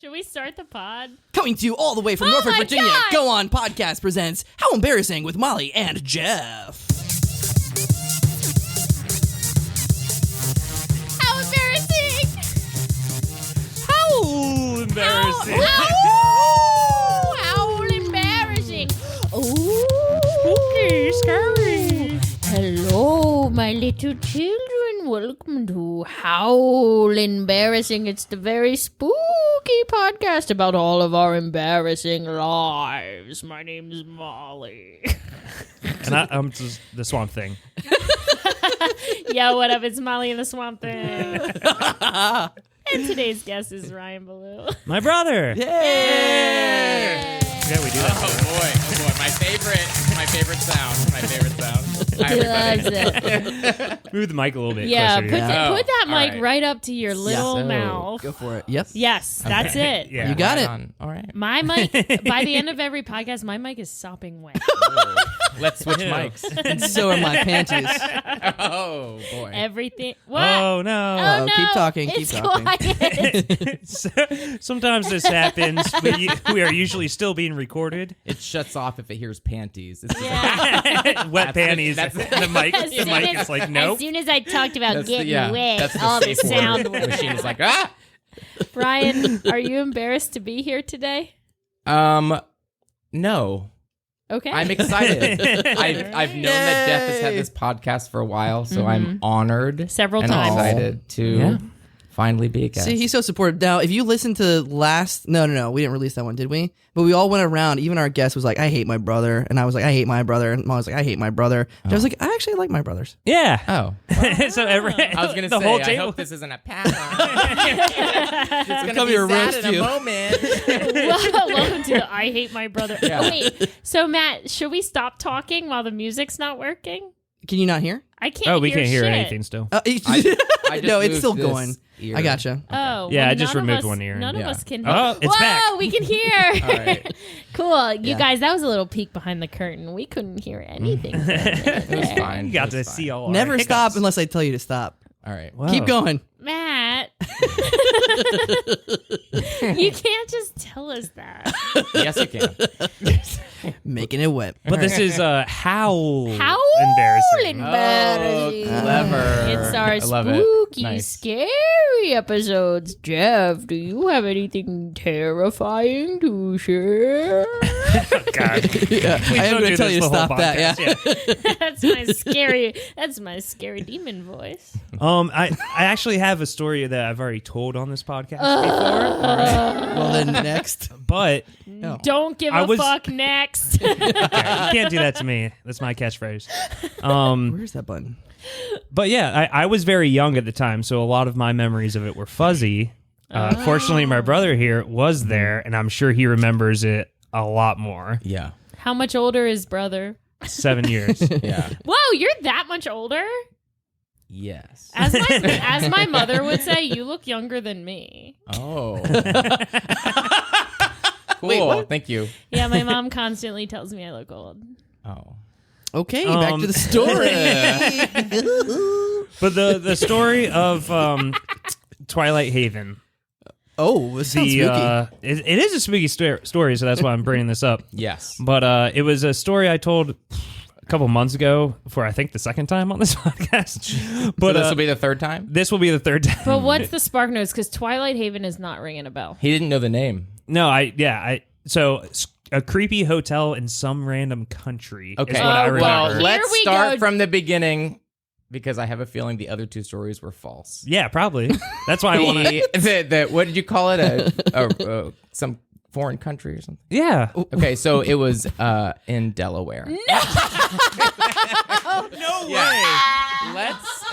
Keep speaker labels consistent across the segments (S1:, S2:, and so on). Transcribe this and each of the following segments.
S1: Should we start the pod?
S2: Coming to you all the way from Norfolk, Virginia, God! Go On Podcast presents How Embarrassing with Molly and Jeff.
S1: How embarrassing!
S3: How embarrassing!
S1: How embarrassing! Oh,
S3: Spooky, scary.
S1: Hello, my little children. Welcome to Howl Embarrassing. It's the very spooky podcast about all of our embarrassing lives. My name's Molly.
S3: And I'm just the Swamp Thing.
S1: Yo, what up? It's Molly and the Swamp Thing. And today's guest is Ryan Beaulieu.
S3: My brother.
S2: Yay!
S3: Yeah, we do that.
S4: Oh boy. My favorite sound. Hi, everybody.
S3: Move the mic a little bit
S1: Yeah,
S3: closer.
S1: put that mic
S4: right.
S1: right up to your little
S4: So,
S1: mouth.
S2: Go for it. Yep.
S1: Yes, that's it.
S3: Yeah.
S2: You got
S4: Right
S2: it.
S4: on. All right.
S1: My mic, by the end of every podcast, my mic is sopping wet.
S4: Let's switch
S3: Ew.
S4: mics.
S2: And so are my panties.
S4: Oh boy.
S1: Everything. What?
S3: Oh, no.
S1: Oh, no.
S2: Keep talking.
S1: It's
S2: Keep talking.
S1: quiet.
S3: Sometimes this happens. We are usually still being recorded.
S4: It shuts off if it hears panties. It's just
S1: Yeah.
S3: Wet panties.
S4: that's-
S3: the mic
S1: As soon as-
S3: is like, nope.
S1: As soon as I talked about
S4: that's
S1: getting
S4: the
S1: wet, all the
S4: safe
S1: sound
S4: word.
S1: went
S4: Machine is
S1: out.
S4: like, ah.
S1: Ryan, are you embarrassed to be here today?
S4: No.
S1: Okay.
S4: I'm excited. I've known that Jeff has had this podcast for a while, so I'm honored
S1: Several
S4: and
S1: times.
S4: excited to finally be a guest.
S2: See, he's so supportive. Now, if you listen to last... No, we didn't release that one, did we? But we all went around. Even our guest was like, I hate my brother. And I was like, I hate my brother. And Mom was like, I hate my brother. And I was like, I actually like my brothers.
S3: Yeah.
S4: Oh.
S3: So every,
S4: I was going to
S3: the
S4: say,
S3: whole
S4: I
S3: table.
S4: hope this isn't a pattern. It's going to
S2: Come
S4: be
S2: here,
S4: sad
S2: roast
S4: in
S2: you.
S4: a moment.
S1: Welcome to I Hate My Brother.
S4: Yeah.
S1: Oh, wait. So, Matt, should we stop talking while the music's not working?
S2: Can you not hear?
S1: I can't
S3: Oh, we can't hear
S1: shit.
S3: anything still.
S4: I just
S2: No, it's
S4: moved
S2: still
S4: this
S2: going.
S4: ear.
S2: I gotcha.
S1: Oh,
S3: Yeah,
S1: well,
S3: I just
S1: none of
S3: removed
S1: us-
S3: one ear.
S1: None of
S4: Yeah.
S1: us can hear.
S3: Oh, it's
S1: Whoa,
S3: back.
S1: we can hear.
S4: All right.
S1: Cool. You
S2: Yeah.
S1: guys, that was a little peek behind the curtain. We couldn't hear anything.
S4: It was fine.
S3: You got
S4: It
S3: to
S4: was fine.
S3: see all our
S2: Never stop
S3: hiccups.
S2: unless I tell you to stop.
S4: All right.
S3: Wow.
S2: Keep going.
S1: Matt, you can't just tell us that.
S4: Yes, you can.
S2: Making it wet.
S3: But this is Howl
S1: How
S3: embarrassing.
S1: embarrassing.
S4: Clever.
S1: It's our
S4: I love it.
S1: spooky,
S4: Nice.
S1: scary episodes. Jeff, do you have anything terrifying to share?
S3: Oh, God.
S2: Yeah, I am
S3: don't
S2: going to
S3: do
S2: tell
S3: this
S2: you to
S3: the whole
S2: stop that. Yeah.
S3: podcast,
S1: That's my scary demon voice.
S3: I actually have a story that I've already told on this podcast
S2: Well, then next.
S3: but
S2: No.
S1: Don't give
S3: I
S1: a
S3: was-
S1: fuck next.
S3: you can't do that to me. That's my catchphrase.
S2: Where's that button?
S3: But yeah, I was very young at the time, so a lot of my memories of it were fuzzy. Fortunately, my brother here was there, and I'm sure he remembers it a lot more.
S4: Yeah.
S1: How much older is brother?
S3: 7 years.
S4: Yeah.
S1: Whoa, you're that much older?
S4: Yes.
S1: As my mother would say, you look younger than me.
S4: Oh. Cool.
S2: Wait, what?
S4: Thank you.
S1: Yeah, my mom constantly tells me I look old.
S4: Oh.
S2: Okay, back to the story.
S3: But the story of Twilight Haven.
S2: Oh, this sounds spooky.
S3: It is a spooky story, so that's why I'm bringing this up.
S4: Yes.
S3: But it was a story I told a couple months ago for, I think, the second time on this podcast. But
S4: So this will be the third time?
S3: this will be the third time.
S1: But what's the spark notes? Because Twilight Haven is not ringing a bell.
S4: He didn't know the name.
S3: No, so a creepy hotel in some random country
S4: Okay.
S3: is what I remember.
S4: Well,
S1: Here
S4: let's
S1: we
S4: start
S1: go.
S4: from the beginning because I have a feeling the other two stories were false.
S3: Yeah, probably. That's why I want to.
S4: The what did you call it? Some foreign country or something?
S3: Yeah.
S4: Okay, so it was in Delaware.
S3: No
S4: Let's.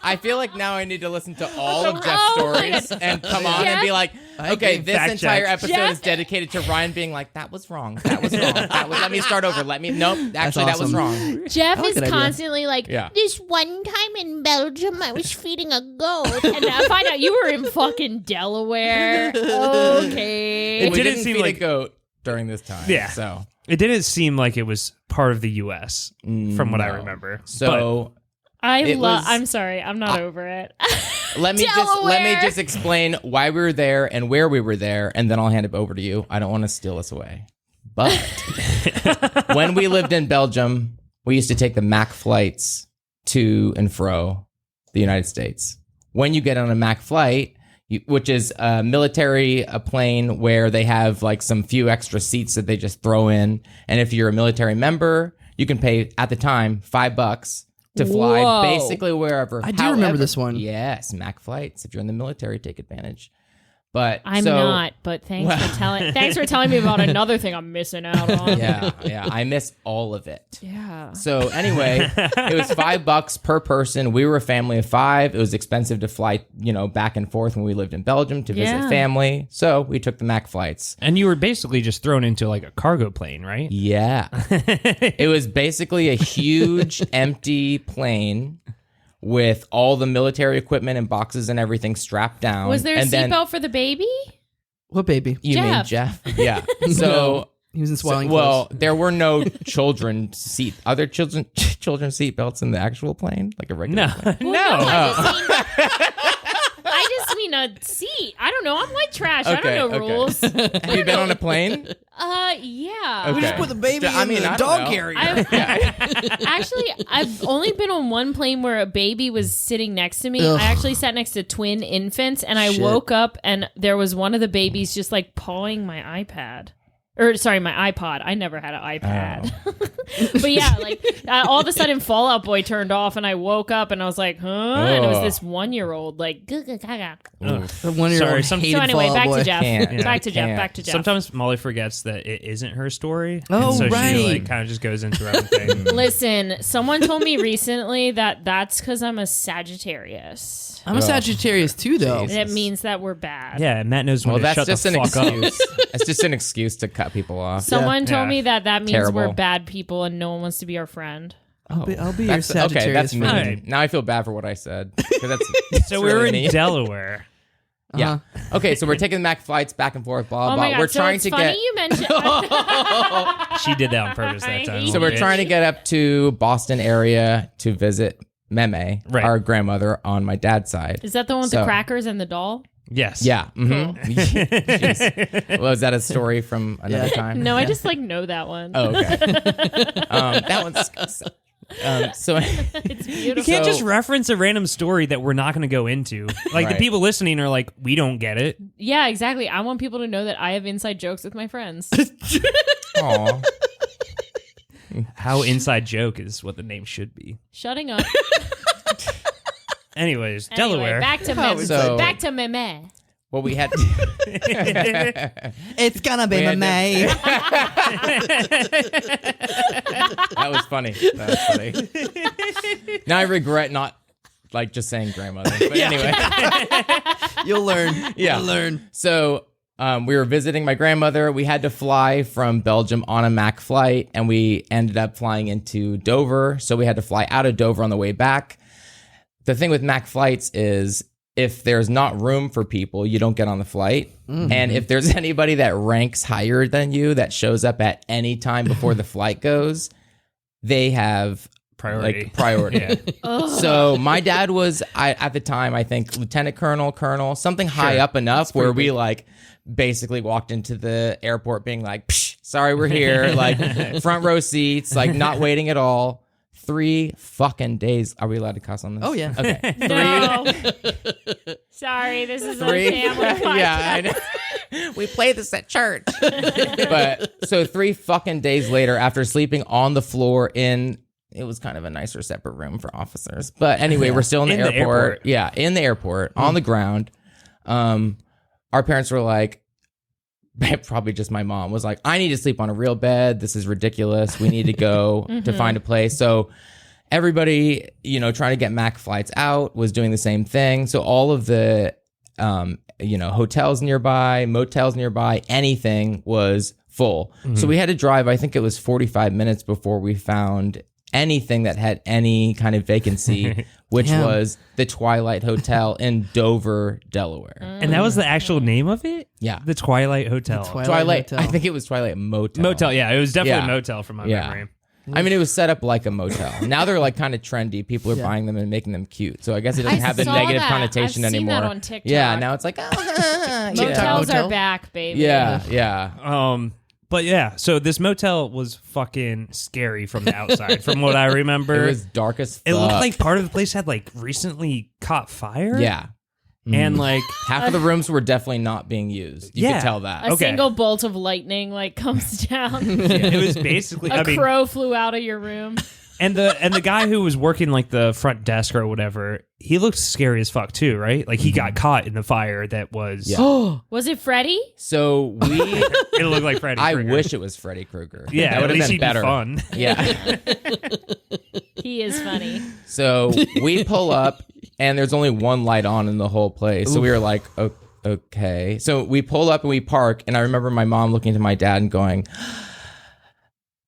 S4: I feel like now I need to listen to all of Jeff's
S1: Oh my
S4: stories and come on
S1: Jeff?
S4: and be like, okay,
S2: can
S4: this
S3: fact
S4: entire
S3: check.
S4: episode
S1: Jeff?
S4: is dedicated to Ryan being like, that was wrong. That was wrong. Let me start over. Nope, actually, that was
S2: awesome.
S4: wrong.
S1: Jeff
S2: I like
S1: is
S2: that idea.
S1: constantly like,
S4: Yeah.
S1: this one time in Belgium, I was feeding a goat. And I find out you were in fucking Delaware. Okay.
S3: It
S4: We
S3: didn't
S4: didn't
S3: seem
S4: feed
S3: like-
S4: a goat during this time.
S3: Yeah.
S4: So
S3: It didn't seem like it was part of the U.S. from what I
S4: no.
S3: remember.
S4: So
S1: I'm sorry, I'm not over it.
S4: Let me just explain why we were there and where we were there, and then I'll hand it over to you. I don't want to steal us away. But when we lived in Belgium, we used to take the Mac flights to and fro the United States. When you get on a Mac flight, which is a military plane where they have like some few extra seats that they just throw in, and if you're a military member, you can pay at the time $5 to fly basically wherever.
S2: I do remember this one.
S4: Yes, Mac flights. If you're in the military, take advantage. But
S1: I'm not. But thanks for telling me about another thing I'm missing out on.
S4: Yeah, I miss all of it.
S1: Yeah.
S4: So anyway, it was $5 per person. We were a family of 5. It was expensive to fly, back and forth when we lived in Belgium to visit family. So we took the Mac flights.
S3: And you were basically just thrown into like a cargo plane, right?
S4: Yeah. It was basically a huge empty plane with all the military equipment and boxes and everything strapped down.
S1: Was there a seatbelt for the baby?
S2: What baby?
S4: You
S1: Jeff.
S4: mean Jeff? Yeah. So
S2: he was in swaddling
S4: well,
S2: clothes.
S4: there were no children children seat belts in the actual plane, like a regular plane.
S1: I just mean a seat. I don't know. I'm white trash. I don't know rules.
S4: Have you been on a plane?
S1: Yeah.
S4: Okay.
S2: We just put the baby in the
S4: I don't
S2: dog
S4: know.
S2: carrier.
S1: Actually, I've only been on one plane where a baby was sitting next to me.
S2: Ugh.
S1: I actually sat next to twin infants, and I
S2: Shit.
S1: woke up, and there was one of the babies just like pawing my iPad. Or sorry, my iPod. I never had an iPad. But yeah, like all of a sudden Fallout Boy turned off and I woke up and I was like, huh? And it was this 1-year-old like gaga.
S2: The 1-year-old
S3: Sorry,
S2: hated
S1: So anyway,
S2: Fall Out
S1: back
S2: Boy.
S1: to Jeff.
S4: Can't.
S1: Back to Jeff.
S4: Can't.
S1: Back to Jeff.
S3: Sometimes Molly forgets that it isn't her story.
S2: Oh,
S3: and so
S2: right.
S3: she like kind of just goes into her own thing.
S1: Listen, someone told me recently that that's because I'm a Sagittarius.
S2: I'm a Sagittarius too, though.
S1: That means that we're bad.
S3: Yeah, Matt knows when
S4: Well,
S3: to
S4: that's
S3: shut
S4: just
S3: the
S4: an
S3: fuck up.
S4: excuse. That's just an excuse to cut people off.
S1: Someone told
S3: Yeah.
S1: me that means
S4: Terrible.
S1: we're bad people and no one wants to be our friend.
S2: I'll be your
S4: That's
S2: Sagittarius
S4: okay. That's mean.
S2: friend.
S3: Right.
S4: Now I feel bad for what I said. 'Cause that's
S3: So we were
S4: really
S3: in
S4: mean.
S3: Delaware.
S4: Yeah. Okay, so we're taking the Mac flights back and forth, blah,
S1: Oh
S4: blah.
S1: my god!
S4: We're
S1: So
S4: trying
S1: it's
S4: to
S1: funny
S4: get
S1: you mentioned.
S3: She did that on purpose that time.
S4: So we're trying to get up to Boston area to visit Meme,
S3: Right.
S4: our grandmother on my dad's side.
S1: Is that the one with the crackers and the doll?
S3: Yes.
S4: Yeah. Mm-hmm. Was that a story from another time?
S1: No, I just like know that one.
S4: Oh, okay. That one's. So
S1: It's beautiful.
S3: You can't
S4: So-
S3: just reference a random story that we're not going to go into. Like the
S4: Right.
S3: people listening are like, we don't get it.
S1: Yeah, exactly. I want people to know that I have inside jokes with my friends.
S4: Aw.
S3: How inside joke is what the name should be.
S1: Shutting up.
S3: Anyways,
S1: Anyway,
S3: Delaware.
S1: back to Meme.
S4: So-
S1: Back to Meme.
S4: Well, we had.
S2: It's gonna be
S4: We
S2: my
S4: had
S2: May.
S4: That was funny. Now I regret not like just saying grandmother. But anyway.
S2: You'll learn.
S4: Yeah.
S2: You'll learn.
S4: So we were visiting my grandmother. We had to fly from Belgium on a Mac flight, and we ended up flying into Dover. So we had to fly out of Dover on the way back. The thing with Mac flights is if there's not room for people, you don't get on the flight.
S2: Mm-hmm.
S4: And if there's anybody that ranks higher than you that shows up at any time before the flight goes, they have
S3: Priority.
S4: Like priority.
S3: Yeah.
S4: So my dad was at the time, I think, lieutenant colonel, something high up enough where we like basically walked into the airport being like, Psh, sorry, we're here, like front row seats, like not waiting at all. 3 fucking days. Are we allowed to cuss on this?
S2: Oh, yeah.
S4: Okay.
S1: No. Sorry, this is a
S4: 3.
S1: family podcast.
S4: Yeah, I know. We play this at church. But so 3 fucking days later, after sleeping on the floor in, it was kind of a nicer separate room for officers. But anyway, we're still in the airport. Yeah, in the airport, on the ground. Our parents were like, probably just my mom was like, I need to sleep on a real bed. This is ridiculous. We need to go to find a place. So everybody, trying to get Mac flights out was doing the same thing. So all of the, hotels nearby, motels nearby, anything was full. So we had to drive, I think it was 45 minutes before we found anything that had any kind of vacancy, which
S2: Damn.
S4: was the Twilight Hotel in Dover, Delaware.
S3: And that was the actual name of it?
S4: Yeah.
S3: The Twilight Hotel.
S2: Twilight
S4: Twilight,
S2: Hotel.
S4: I think it was Twilight Motel.
S3: Motel, yeah. It was definitely
S4: Yeah.
S3: motel from my
S4: Yeah.
S3: memory.
S4: I mean, it was set up like a motel. Now they're like kind of trendy. People are buying them and making them cute. So I guess it doesn't have the negative connotation anymore.
S1: I've seen that on TikTok.
S4: Yeah, now it's like,
S1: motels are back, baby.
S4: Yeah.
S3: But yeah, so this motel was fucking scary from the outside, from what I remember.
S4: It was dark as fuck.
S3: It looked like part of the place had like recently caught fire.
S4: Yeah.
S3: And like
S4: half of the rooms were definitely not being used. You could tell that.
S1: A single bolt of lightning like comes down.
S3: It was basically
S1: a crow flew out of your room.
S3: And the guy who was working like the front desk or whatever, he looked scary as fuck too, right? Like he got caught in the fire that was.
S4: Yeah.
S1: Was it Freddy?
S4: So
S3: it looked like Freddy.
S4: I
S3: Krueger.
S4: wish it was Freddy Krueger.
S3: Yeah,
S4: that would
S3: at
S4: have
S3: least
S4: been
S3: he'd
S4: better.
S3: be fun.
S4: Yeah.
S1: He is funny.
S4: So we pull up, and there's only one light on in the whole place. So we were like, okay. So we pull up and we park, and I remember my mom looking to my dad and going,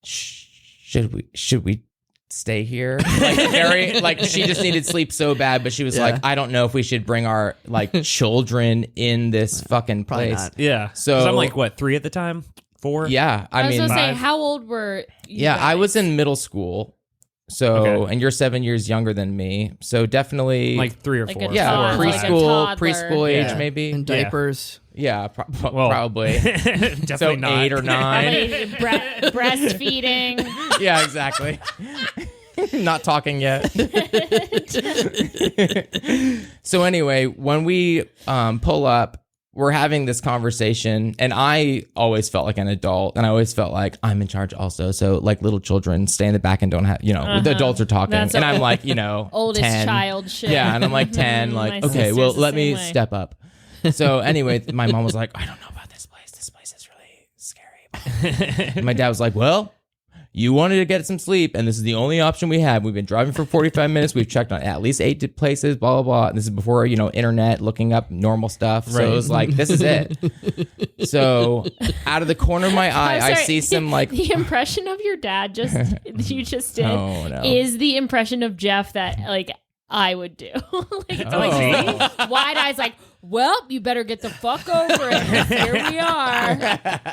S4: should we stay here? Like very like she just needed sleep so bad, but she was like, I don't know if we should bring our like children in this fucking place.
S2: not.
S3: Yeah.
S4: So
S3: 'Cause I'm like what, 3 at the time? 4?
S4: Yeah.
S1: I was
S4: mean,
S1: gonna say, how old were you
S4: yeah, I
S1: guys?
S4: was in middle school. So, and you're 7 years younger than me. So definitely
S3: like 3 or
S1: Like
S3: 4.
S1: a
S4: yeah,
S1: toddler, like a
S4: preschool
S1: toddler.
S4: age
S3: Yeah.
S4: maybe.
S2: In diapers.
S4: Yeah,
S3: Well,
S4: probably.
S3: definitely
S4: So
S3: not.
S4: 8 or 9.
S1: Probably breastfeeding.
S4: Yeah, exactly. Not talking yet. So anyway, when we pull up, we're having this conversation, and I always felt like an adult, and I always felt like I'm in charge also. So like little children stay in the back and don't have, the adults are talking,
S1: That's
S4: and I'm like,
S1: Oldest
S4: 10.
S1: child shit.
S4: Yeah, and I'm like 10,
S1: My
S4: like, okay,
S1: sister's
S4: well,
S1: the
S4: let me
S1: same way.
S4: step up. So anyway, my mom was like, I don't know about this place. This place is really scary. And my dad was like, well, you wanted to get some sleep, and this is the only option we have. We've been driving for 45 minutes. We've checked on at least 8 places, blah, blah, blah. And this is before, internet, looking up normal stuff. So it was like, this is it. So out of the corner of my eye, I see some like...
S1: The impression of your dad you just did
S4: Oh, no.
S1: is the impression of Jeff that like I would do. Like it's like wide eyes like, well, you better get the fuck over it. Here we are.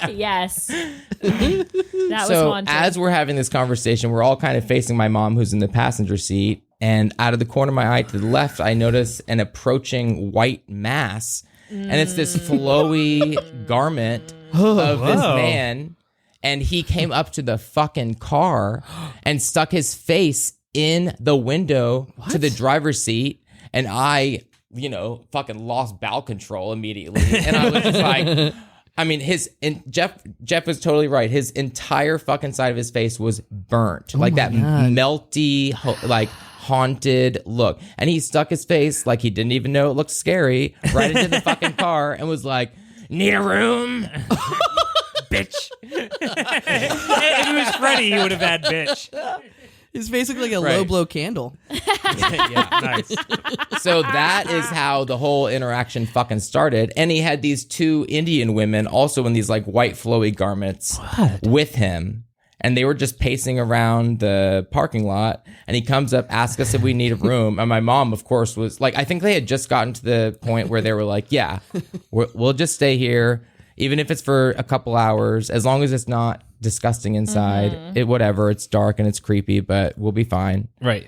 S1: Yes. That was haunted.
S4: As we're having this conversation, we're all kind of facing my mom, who's in the passenger seat. And out of the corner of my eye to the left, I notice an approaching white mass. And it's this flowy garment of this man. And he came up to the fucking car and stuck his face in the window to the driver's seat. And I, fucking lost bowel control immediately. And I was just like, I mean, Jeff was totally right. His entire fucking side of his face was burnt. Like that melty, like haunted look. And he stuck his face like he didn't even know it looked scary right into the fucking car and was like, need a room? Bitch.
S3: If it was Freddy, he would have had bitch.
S2: It's basically like a low blow candle.
S3: Yeah, nice.
S4: So that is how the whole interaction fucking started. And he had these 2 Indian women also in these like white flowy garments with him. And they were just pacing around the parking lot. And he comes up, asks us if we need a room. And my mom, of course, was like, I think they had just gotten to the point where they were like, yeah, we'll just stay here. Even if it's for a couple hours, as long as it's not disgusting inside, whatever, it's dark and it's creepy, but we'll be fine.
S3: Right.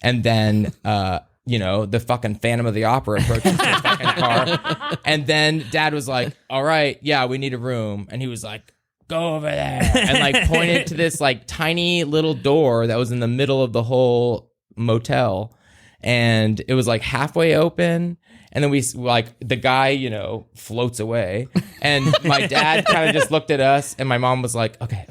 S4: And then, the fucking Phantom of the Opera approaches the fucking car. And then Dad was like, all right, yeah, we need a room. And he was like, go over there. And like pointed to this like tiny little door that was in the middle of the whole motel. And it was like halfway open. And then the guy, floats away. And my dad kind of just looked at us, and my mom was like, okay.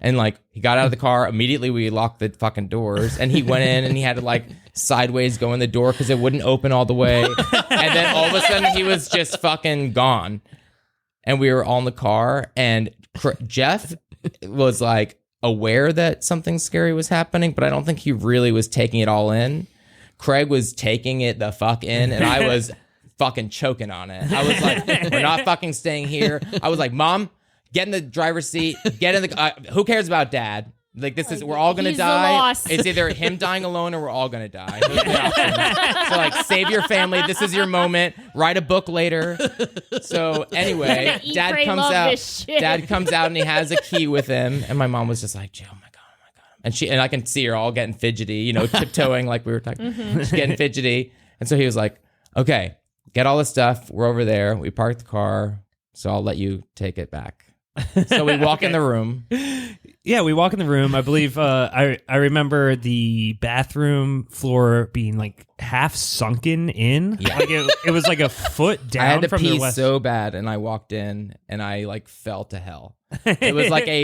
S4: And like, he got out of the car. Immediately, we locked the fucking doors. And he went in, and he had to like sideways go in the door because it wouldn't open all the way. And then all of a sudden, he was just fucking gone. And we were all in the car. And Jeff was like aware that something scary was happening, but I don't think he really was taking it all in. Craig was taking it the fuck in, and I was fucking choking on it. I was like, we're not fucking staying here. I was like, Mom, get in the driver's seat. Get in the... who cares about Dad? Like, this is... We're all going to
S1: He's the
S4: die.
S1: loss.
S4: It's either him dying alone or we're all going to die. Those are the options. So, like, save your family. This is your moment. Write a book later. So, anyway,
S1: Eat,
S4: Dad
S1: pray,
S4: comes
S1: love
S4: out.
S1: this shit.
S4: Dad comes out, and he has a key with him. And my mom was just like, oh my God. and I can see her all getting fidgety, tiptoeing like we were talking. She's getting fidgety. And so he was like, okay, get all the stuff. We're over there. We parked the car. So I'll let you take it back. So we walk in the room.
S3: Yeah, we walk in the room. I believe I remember the bathroom floor being like half sunken in. Yeah. Like it was like a foot down.
S4: I had to
S3: from
S4: pee
S3: the west.
S4: so bad, and I walked in, and I like fell to hell. It was like a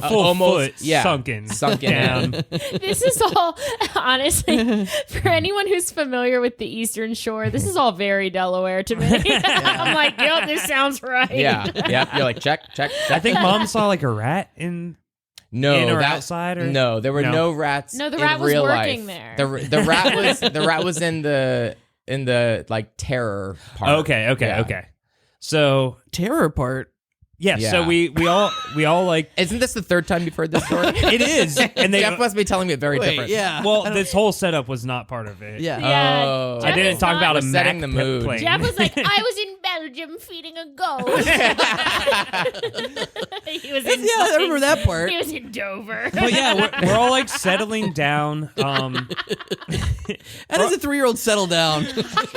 S3: full
S4: almost,
S3: foot sunken
S4: down.
S1: This is all, honestly, for anyone who's familiar with the Eastern Shore, this is all very Delaware to me. I'm like, yo, this sounds right.
S4: Yeah. You're like, check.
S3: I think Mom saw like a rat in or outside, or
S4: no, there were no rats.
S1: No, the rat was working there.
S4: The rat was in the like terror part.
S3: Okay. So
S2: Terror part.
S3: yeah. So we all like.
S4: Isn't this the third time you've heard this story?
S3: It is, and
S4: Jeff must be telling me it very different.
S2: Yeah.
S3: Well, this whole setup was not part of it.
S2: Yeah.
S4: Oh.
S3: I didn't talk about a
S4: setting
S3: Mac
S4: the mood.
S3: plane.
S1: Jeff was like, I was in Belgium feeding a ghost. He was in
S2: I remember that part.
S1: He was in Dover.
S3: But yeah, we're all like settling down.
S2: How does a 3-year-old settle down?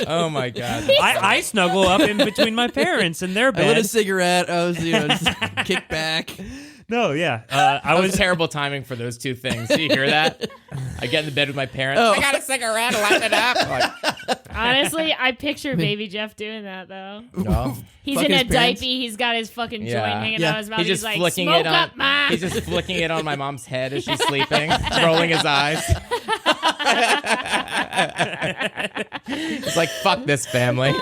S4: Oh my god.
S3: I snuggle up in between my parents in their
S2: I lit a
S3: bed.
S2: cigarette. I was, just kick back.
S3: No, yeah.
S4: I was terrible timing for those two things. Do you hear that? I get in the bed with my parents.
S2: Oh.
S4: I got a cigarette, light it up. Like,
S1: Honestly, I picture baby Jeff doing that though.
S4: no.
S1: He's
S2: Fuck
S1: in a
S2: his parents.
S1: diapy. He's got his fucking joint
S4: Yeah.
S1: hanging
S2: Yeah.
S1: out his mouth.
S4: He's just
S1: like,
S4: flicking
S1: smoke
S4: it on.
S1: up, Ma.
S4: He's just flicking it on my mom's head as she's sleeping, rolling his eyes. It's like, fuck this family.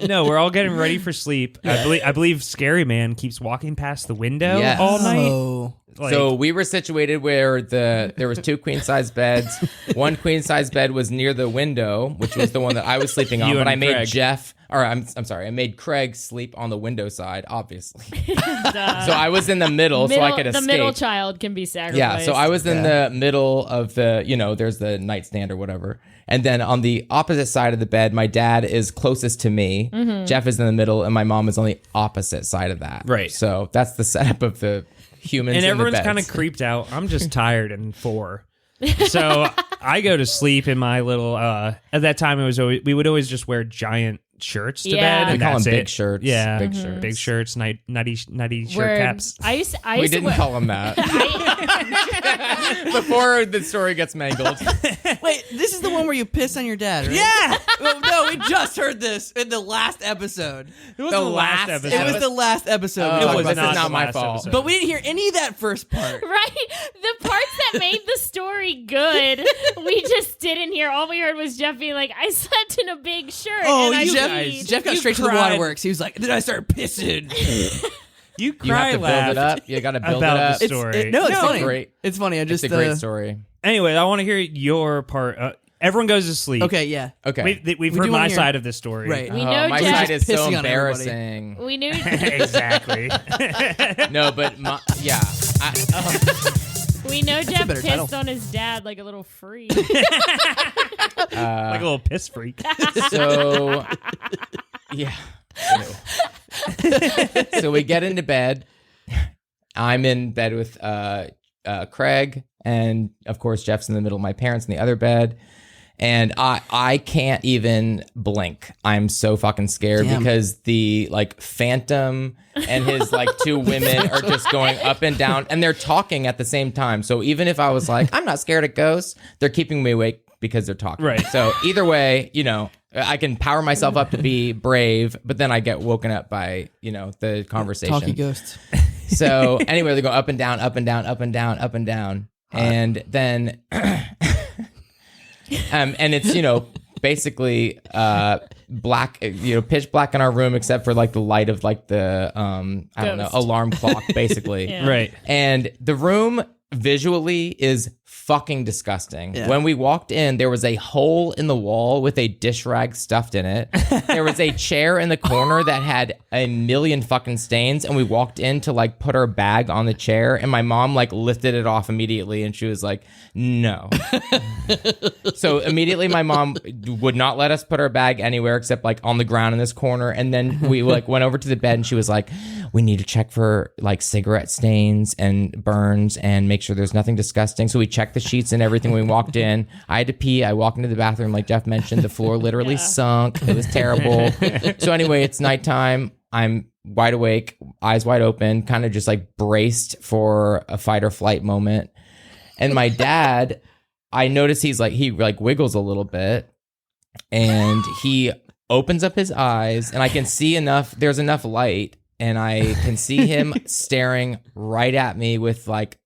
S3: No, we're all getting ready for sleep. I believe Scary Man keeps walking past the window
S4: Yes.
S3: all night.
S2: Oh.
S3: Like,
S4: So we were situated where there was 2 queen size beds. One queen size bed was near the window, which was the one that I was sleeping on.
S3: You
S4: But
S3: and
S4: I made
S3: Craig.
S4: I'm sorry, I made Craig sleep on the window side, obviously. So I was in the middle, so I could escape.
S1: The middle child can be sacrificed.
S4: Yeah, so I was in the middle of the, there's the nightstand or whatever. And then on the opposite side of the bed, my dad is closest to me.
S1: Mm-hmm.
S4: Jeff is in the middle, and my mom is on the opposite side of that.
S3: Right.
S4: So that's the setup of the humans
S3: and
S4: in
S3: everyone's
S4: the beds.
S3: kind of creeped out. I'm just tired and 4. So I go to sleep in my little. At that time, we would always just wear giant shirts to
S1: Yeah.
S3: bed.
S4: We
S3: And
S4: call them
S3: that's
S4: big
S3: it.
S4: shirts.
S3: Yeah,
S4: Big shirts.
S3: big shirts, nutty shirt
S1: Word.
S3: caps.
S1: I used
S4: We
S1: to
S4: didn't
S1: wear-
S4: call them that. Before the story gets mangled.
S2: Wait, this is the one where you piss on your dad, right?
S3: Yeah,
S2: Oh, no, we just heard this in the last episode.
S3: it was
S4: The
S3: the last
S4: last-
S3: episode.
S2: It was the last episode. we
S4: Oh,
S2: talked
S3: it was
S2: about
S4: this
S3: not
S4: is not
S3: the
S4: my
S3: last
S4: fault.
S3: episode.
S2: But we didn't hear any of that first part.
S1: Right? The parts that made the story good, we just didn't hear. All we heard was Jeff being like, I slept in a big shirt.
S2: Oh,
S1: and I
S2: Jeff got
S3: You
S2: straight to the
S3: cried.
S2: waterworks. He was like, then I started pissing.
S3: You
S4: You
S3: cry
S4: have to build
S3: laughed.
S4: it up. You got to build
S3: About
S4: it up.
S3: the story.
S2: It's funny.
S4: great.
S2: It's funny. I just
S4: It's a great story.
S3: Anyway, I want to hear your part. Everyone goes to sleep.
S2: Okay, yeah.
S4: Okay.
S3: We've
S2: We
S3: heard
S2: do
S3: my
S2: wanna hear-
S3: side of the story.
S2: Right.
S1: We know
S4: my
S1: Jeff.
S4: side is so
S2: Pissing on everybody.
S4: embarrassing.
S1: We knew.
S3: Exactly.
S4: No, but yeah.
S1: We know Jeff
S2: better
S1: pissed
S2: title.
S1: on his dad like a little freak.
S3: Like a little piss freak.
S4: So, yeah. So we get into bed. I'm in bed with Craig, and of course Jeff's in the middle of my parents in the other bed. And I can't even blink. I'm so fucking scared
S2: Damn.
S4: because the like Phantom and his like 2 women are just going up and down, and they're talking at the same time. So even if I was like, I'm not scared of ghosts, they're keeping me awake because they're talking.
S3: Right.
S4: So either way, I can power myself up to be brave, but then I get woken up by, the conversation.
S2: Talkie ghosts.
S4: So anyway, they go up and down, up and down, up and down, up and down. And then, and it's, basically black, pitch black in our room, except for like the light of like the, I don't know,
S1: Ghost.
S4: alarm clock, basically.
S1: Yeah.
S3: Right.
S4: And the room visually is fucking disgusting.
S2: Yeah.
S4: When we walked in, there was a hole in the wall with a dish rag stuffed in it. There was a chair in the corner that had a million fucking stains, and we walked in to like put our bag on the chair, and my mom like lifted it off immediately, and she was like, no. So immediately my mom would not let us put our bag anywhere except like on the ground in this corner, and then we like went over to the bed, and she was like, we need to check for like cigarette stains and burns and make sure there's nothing disgusting. So we checked the sheets and everything when we walked in. I had to pee. I walked into the bathroom, like Jeff mentioned. The floor literally sunk. It was terrible. So anyway, it's nighttime. I'm wide awake, eyes wide open, kind of just like braced for a fight or flight moment. And my dad, I notice he wiggles a little bit, and he opens up his eyes, and I can see there's enough light, and I can see him staring right at me with like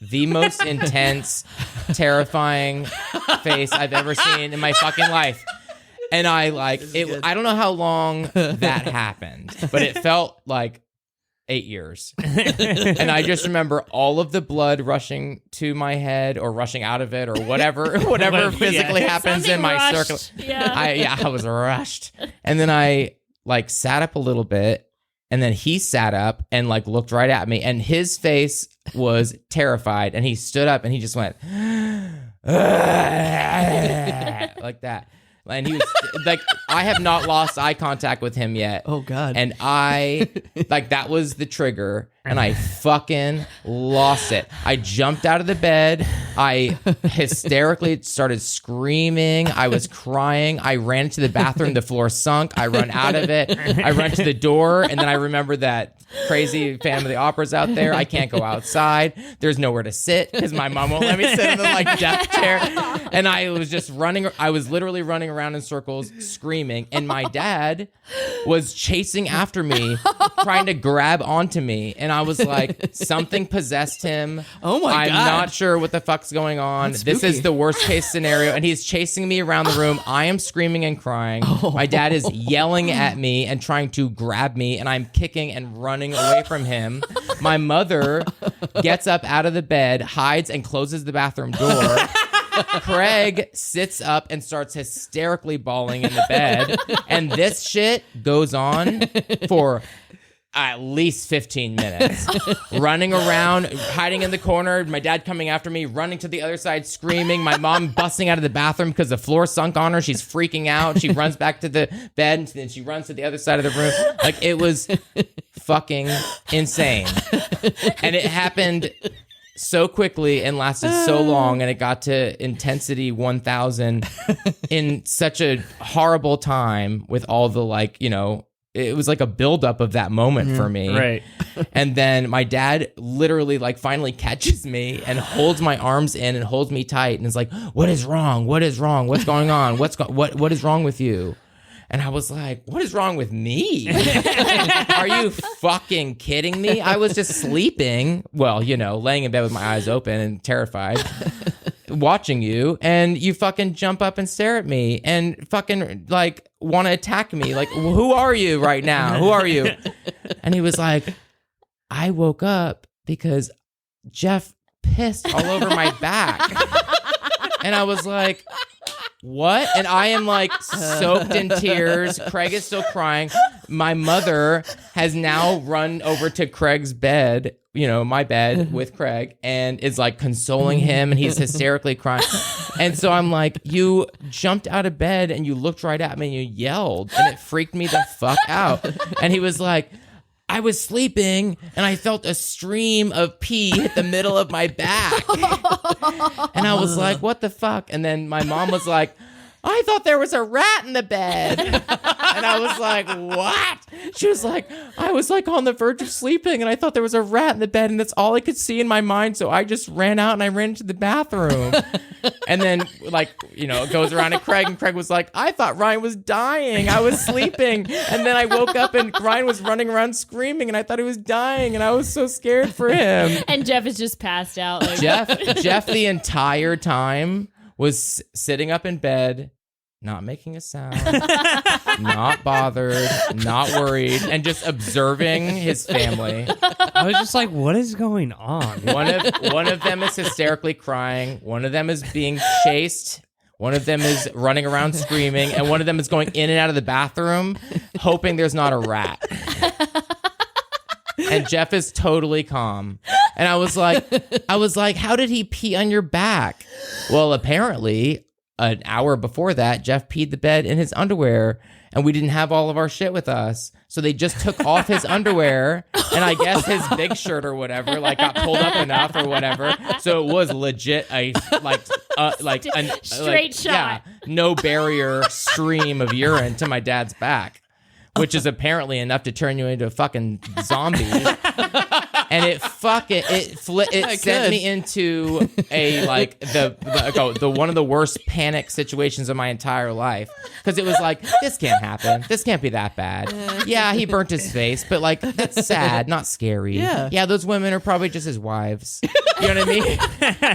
S4: the most intense, terrifying face I've ever seen in my fucking life. And I don't know how long that happened, but it felt like 8 years. And I just remember all of the blood rushing to my head or rushing out of it or whatever physically happens in my circle.
S1: Yeah.
S4: I was rushed. And then I like sat up a little bit, and then he sat up and like looked right at me, and his face was terrified, and he stood up and he just went like that. And he was like, I have not lost eye contact with him yet.
S2: Oh, God.
S4: And I, like, that was the trigger. And I fucking lost it. I jumped out of the bed. I hysterically started screaming. I was crying. I ran to the bathroom. The floor sunk. I run out of it. I run to the door. And then I remember that crazy Phantom of the Opera's out there. I can't go outside. There's nowhere to sit because my mom won't let me sit in the like death chair. And I was just running. I was literally running around in circles screaming. And my dad was chasing after me, trying to grab onto me. And I was like, something possessed him.
S2: Oh my God.
S4: I'm not sure what the fuck's going on. This is the worst case scenario. And he's chasing me around the room. I am screaming and crying. My dad is yelling at me and trying to grab me. And I'm kicking and running away from him. My mother gets up out of the bed, hides and closes the bathroom door. Craig sits up and starts hysterically bawling in the bed. And this shit goes on for at least 15 minutes. Running around, hiding in the corner, my dad coming after me, running to the other side, screaming, my mom busting out of the bathroom because the floor sunk on her. She's freaking out. She runs back to the bed, and then she runs to the other side of the room. Like, it was fucking insane. And it happened so quickly and lasted so long, and it got to intensity 1000 in such a horrible time with all the, like, you know, it was like a buildup of that moment for me.
S3: Right.
S4: And then my dad literally like finally catches me and holds my arms in and holds me tight and is like, what is wrong? What is wrong? What's going on? What is wrong with you? And I was like, what is wrong with me? Are you fucking kidding me? I was just sleeping. Well, you know, laying in bed with my eyes open and terrified, watching you, and you fucking jump up and stare at me and fucking like want to attack me. Like, who are you right now? Who are you? And he was like, I woke up because Jeff pissed all over my back. And I was like, what? And I am like soaked in tears. Craig is still crying. My mother has now run over to Craig's bed, you know, my bed with Craig, and is like consoling him, and he's hysterically crying. And so I'm like, you jumped out of bed and you looked right at me and you yelled, and it freaked me the fuck out. And he was like, I was sleeping and I felt a stream of pee hit the middle of my back. And I was like, what the fuck? And then my mom was like, I thought there was a rat in the bed. And I was like, what? She was like, I was like on the verge of sleeping and I thought there was a rat in the bed and that's all I could see in my mind. So I just ran out and I ran into the bathroom. And then, like, you know, it goes around to Craig, and Craig was like, I thought Ryan was dying. I was sleeping. And then I woke up and Ryan was running around screaming and I thought he was dying and I was so scared for him.
S1: And Jeff is just passed out. Like,
S4: Jeff the entire time was sitting up in bed, not making a sound, not bothered, not worried, and just observing his family.
S3: I was just like, what is going on?
S4: One of them is hysterically crying. One of them is being chased. One of them is running around screaming, and one of them is going in and out of the bathroom, hoping there's not a rat. And Jeff is totally calm. And I was like, how did he pee on your back? Well, apparently, an hour before that, Jeff peed the bed in his underwear, and we didn't have all of our shit with us. So they just took off his underwear, and I guess his big shirt or whatever, like, got pulled up enough or whatever. So it was legit a
S1: straight shot.
S4: Yeah, no barrier stream of urine to my dad's back, which is apparently enough to turn you into a fucking zombie. And it sent me into a like the one of the worst panic situations of my entire life, because it was like, this can't happen, this can't be that bad. Yeah, he burnt his face, but like, that's sad, not scary. Yeah, those women are probably just his wives. You know what I mean?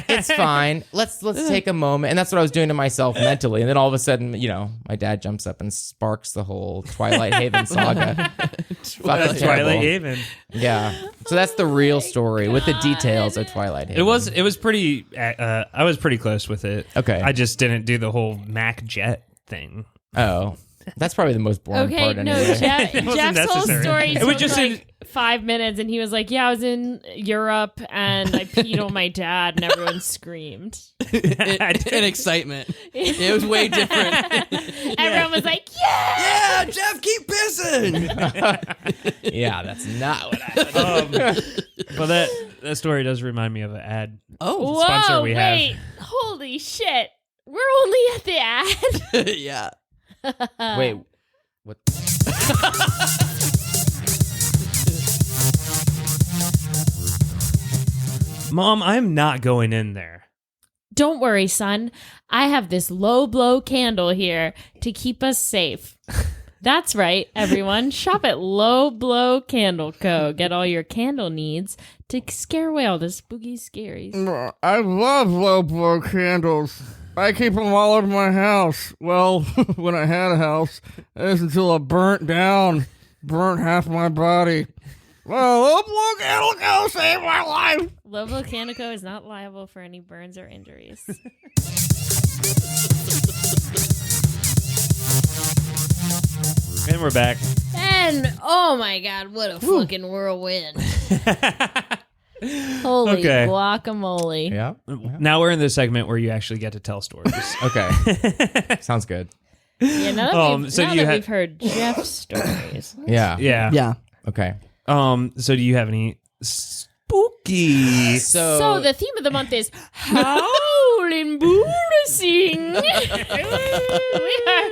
S4: It's fine. Let's take a moment. And that's what I was doing to myself mentally. And then all of a sudden, you know, my dad jumps up and sparks the whole Twilight Haven saga. Fucking terrible.
S3: Twilight Haven.
S4: Yeah. So that's the real story with the details of Twilight Haven.
S3: It was pretty. I was pretty close with it.
S4: Okay.
S3: I just didn't do the whole Mac jet thing.
S4: Oh, that's probably the most boring part. Anyway.
S1: Jeff's whole story
S3: It was
S1: took
S3: just
S1: like 5 minutes, and he was like, "Yeah, I was in Europe and I peed on my dad," and everyone screamed.
S2: In excitement. It was way different.
S1: Everyone was like, "Yeah,
S2: Yeah, Jeff, keep pissing.
S4: Yeah, that's not what I.
S3: But that story does remind me of an ad.
S1: whoa,
S3: sponsor we have.
S1: wait, holy shit, we're only at the ad."
S2: Yeah.
S4: Wait, what?
S3: Mom, I'm not going in there.
S1: Don't worry, son. I have this low blow candle here to keep us safe. That's right, everyone. Shop at Low Blow Candle Co. Get all your candle needs to scare away all the spooky scaries.
S2: I love low blow candles. I keep them all over my house. Well, when I had a house, that's until it burnt half my body. Well, low blow candle co saved my life.
S1: Low Blow Candle Co. is not liable for any burns or injuries.
S3: And we're back.
S1: And oh my god, what a fucking whirlwind! Holy
S3: Okay.
S1: guacamole!
S4: Yeah.
S3: Now we're in the segment where you actually get to tell stories.
S4: Okay. Sounds good.
S1: Yeah, now that
S3: so
S1: we've heard Jeff's stories.
S4: Yeah.
S3: Yeah.
S2: Yeah.
S4: Okay.
S3: So do you have any spooky?
S1: So the theme of the month is howling Buddha-sing. We are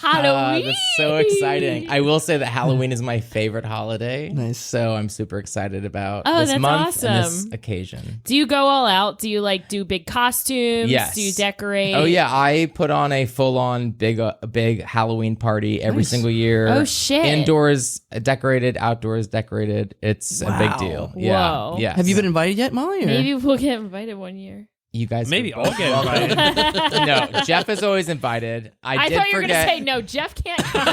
S1: Halloween.
S4: That's so exciting. I will say that Halloween is my favorite holiday.
S2: Nice.
S4: So I'm super excited about
S1: Oh,
S4: this
S1: that's
S4: month and this
S1: awesome.
S4: occasion.
S1: Do you go all out? Do you like do big costumes?
S4: Yes.
S1: Do you decorate?
S4: Oh yeah, I put on a full-on big Halloween party every single year.
S1: Oh, shit.
S4: Indoors decorated, outdoors decorated. It's a big deal. Yeah.
S1: Whoa.
S4: Yes.
S2: Have you been invited yet, Molly? Or?
S1: Maybe we'll get invited one year.
S4: You guys
S3: Maybe
S4: are
S3: I'll
S4: both
S3: get
S4: welcome.
S3: invited.
S4: No, Jeff is always invited. I did
S1: thought you were
S4: forget.
S1: gonna say no. Jeff can't come.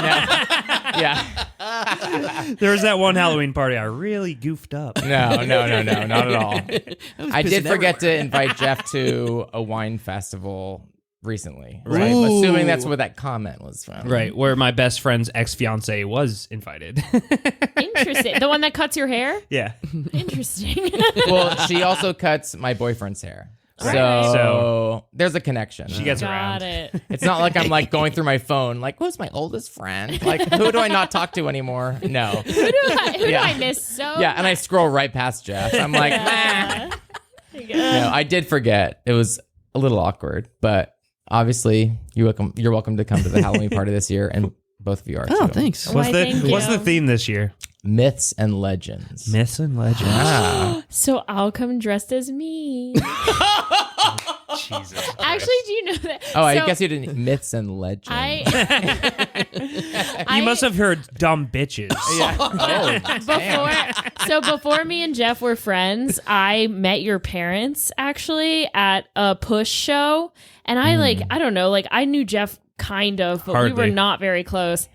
S4: Yeah.
S3: There was that one Halloween party I really goofed up.
S4: No, not at all. I did
S2: pissing
S4: forget to invite Jeff to a wine festival recently.
S3: Right.
S4: So I'm
S2: Ooh.
S4: assuming that's where that comment was from.
S3: Right, where my best friend's ex-fiance was invited.
S1: Interesting. The one that cuts your hair.
S3: Yeah.
S1: Interesting.
S4: Well, she also cuts my boyfriend's hair.
S1: Right.
S4: So there's a connection.
S3: She gets
S1: Got
S3: around.
S1: it.
S4: It's not like I'm like going through my phone, like, who's my oldest friend? Like, who do I not talk to anymore? No.
S1: Who do
S4: Yeah.
S1: I miss so?
S4: Yeah, and I scroll right past Jeff. I'm like, nah. No, I did forget. It was a little awkward, but obviously you're welcome to come to the Halloween party this year, and both of you are.
S2: Oh,
S4: too.
S2: thanks.
S1: Why, thank
S3: What's
S1: you.
S3: the theme this year?
S4: Myths and legends.
S3: Myths and legends.
S4: Ah.
S1: So I'll come dressed as me.
S3: Jesus.
S1: Actually, do you know that?
S4: Oh, I
S1: So
S4: guess you didn't. Myths and legends.
S3: You must have heard dumb bitches.
S1: Before me and Jeff were friends, I met your parents actually at a Push show, and I don't know, like I knew Jeff kind of, but
S3: Hardly.
S1: we were not very close.